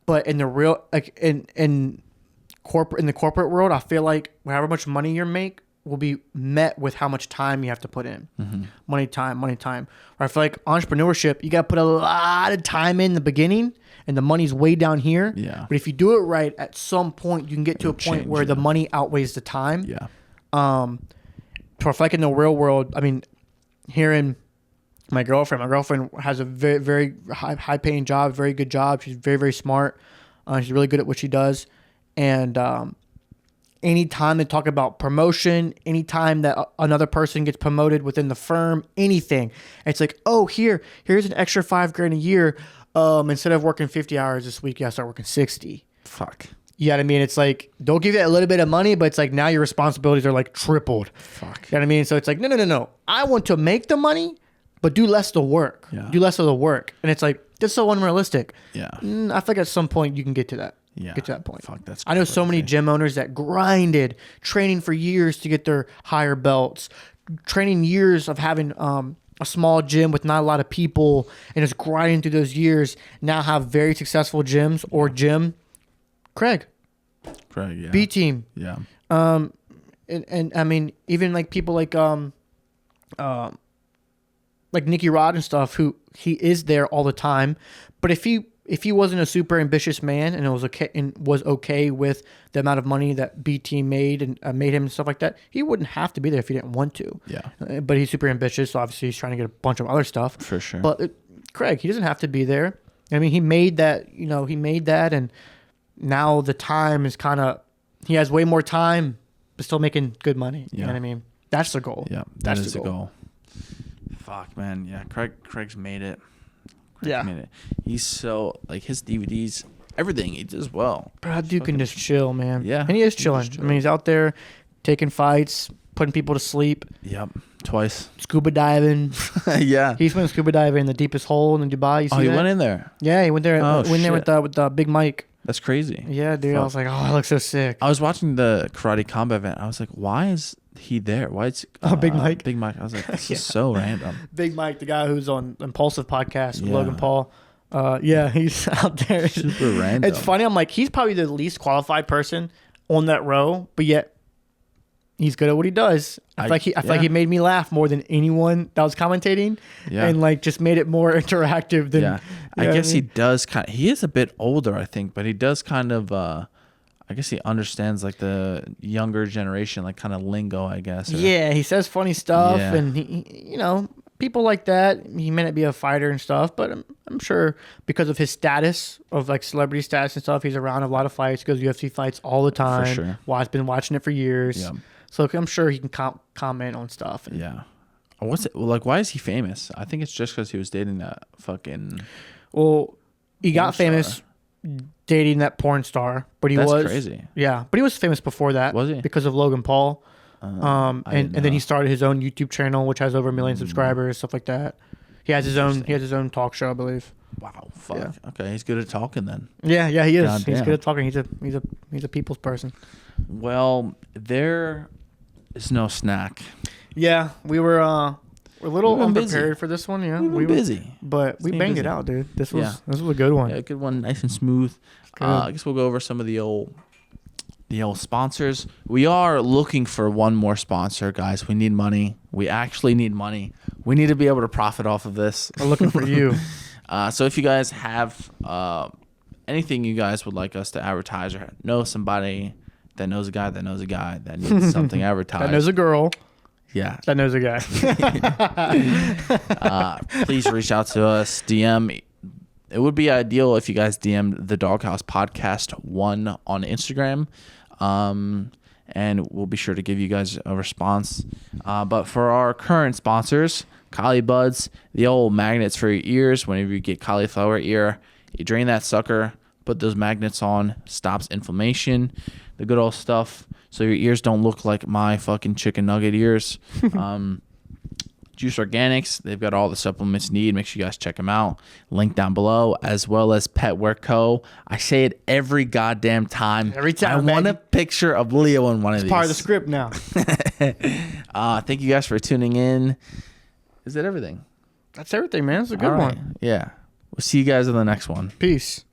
But in the real, like in the corporate world, I feel like however much money you make will be met with how much time you have to put in. Money, time. Or I feel like entrepreneurship, you got to put a lot of time in the beginning, and the money's way down here. Yeah. But if you do it right, at some point you can get to a point change, where the yeah. money outweighs the time. Yeah. So I feel like in the real world, I mean, hearing my girlfriend has a very, very high paying job, very good job. She's very, very smart. She's really good at what she does. And anytime they talk about promotion, anytime that another person gets promoted within the firm, anything, it's like, oh, here's an extra $5,000 a year. Instead of working 50 hours this week, you gotta start working 60. Fuck. You know what I mean? It's like, they'll give you a little bit of money, but it's like now your responsibilities are like tripled. Fuck. You know what I mean? So it's like, no. I want to make the money, but do less of the work. Yeah. Do less of the work. And it's like, this is so unrealistic. Yeah. I feel like at some point you can get to that. Yeah. Get to that point. Fuck, that's I know so many crazy. gym owners that grinded, training for years to get their higher belts, training years of having a small gym with not a lot of people, and just grinding through those years, now have very successful gyms or gym. Craig, Yeah. B team. Yeah. And I mean, even like people like Nicky Rod and stuff, who he is there all the time. But if he wasn't a super ambitious man and was okay with the amount of money that B team made and made him and stuff like that, he wouldn't have to be there if he didn't want to. Yeah. But he's super ambitious, so obviously he's trying to get a bunch of other stuff. For sure. But Craig, he doesn't have to be there. I mean, he made that, and now the time is kind of, he has way more time, but still making good money. You know what I mean? That's the goal. Yeah, that is the goal. Fuck, man. Yeah, Craig's made it. Craig's made it. He's so, like, his DVDs, everything, he does well. Bro, that dude can just chill, man. Yeah. And he is chilling. I mean, he's out there taking fights, putting people to sleep. Yep, twice. Scuba diving. Yeah. He's went scuba diving in the deepest hole in Dubai. You see he that? went in there. Yeah, he went there. Oh, went there shit. with the Big Mike. That's crazy. Yeah, dude. Fuck. I was like, oh, that looks so sick. I was watching the karate combat event. I was like, why is he there? Why is Big Mike? Big Mike. I was like, this is so random. Big Mike, the guy who's on Impulsive podcast with Yeah. Logan Paul. Yeah, he's out there. Super random. It's funny. I'm like, he's probably the least qualified person on that row, but yet he's good at what he does. I feel like he made me laugh more than anyone that was commentating, and like just made it more interactive than. Yeah, I guess he does kind. He is a bit older, I think, but he does kind of. I guess he understands like the younger generation, like kind of lingo, I guess. Yeah, he says funny stuff, Yeah. and he people like that. He may not be a fighter and stuff, but I'm sure because of his status of like celebrity status and stuff, he's around a lot of fights. Goes UFC fights all the time. For sure. Well, I've been watching it for years. Yeah. So I'm sure he can comment on stuff. Yeah. What's it? Well, like, why is he famous? I think it's just because he was dating that fucking. Well, he got Porn famous star. dating that porn star, but he That's was crazy. Yeah, but he was famous before that. Was he? Because of Logan Paul. And didn't then know. he started his own YouTube channel, which has over 1 million subscribers, stuff like that. He has his own talk show, I believe. Wow. Fuck. Yeah. Okay, he's good at talking then. Yeah, he is. He's Goddamn. good at talking. He's a people's person. Well, there is no snack. Yeah, we're a little We've been unprepared busy. for this one. Yeah, We've been busy. but we Staying banged busy. it out, dude. This was Yeah. a good one. Yeah, good one, nice and smooth. Good. I guess we'll go over some of the old sponsors. We are looking for one more sponsor, guys. We need money. We actually need money. We need to be able to profit off of this. We're looking for you. So if you guys have anything you guys would like us to advertise, or know somebody that knows a guy that knows a guy that needs something advertised, That knows a girl. yeah, That knows a guy. please reach out to us. DM. It would be ideal if you guys DM'd the Doghouse Podcast 1 on Instagram. And we'll be sure to give you guys a response. But for our current sponsors, Caulibuds, the old magnets for your ears. Whenever you get cauliflower ear, you drain that sucker, put those magnets on, stops inflammation. The good old stuff, so your ears don't look like my fucking chicken nugget ears. Juce Organics, they've got all the supplements you need. Make sure you guys check them out. Link down below, as well as Petwear Co. I say it every goddamn time. Every time, I want man. a picture of Leo in one of these. Part of the script now. Thank you guys for tuning in. Is that everything? That's everything, man. It's a good All right. one. Yeah. We'll see you guys in the next one. Peace.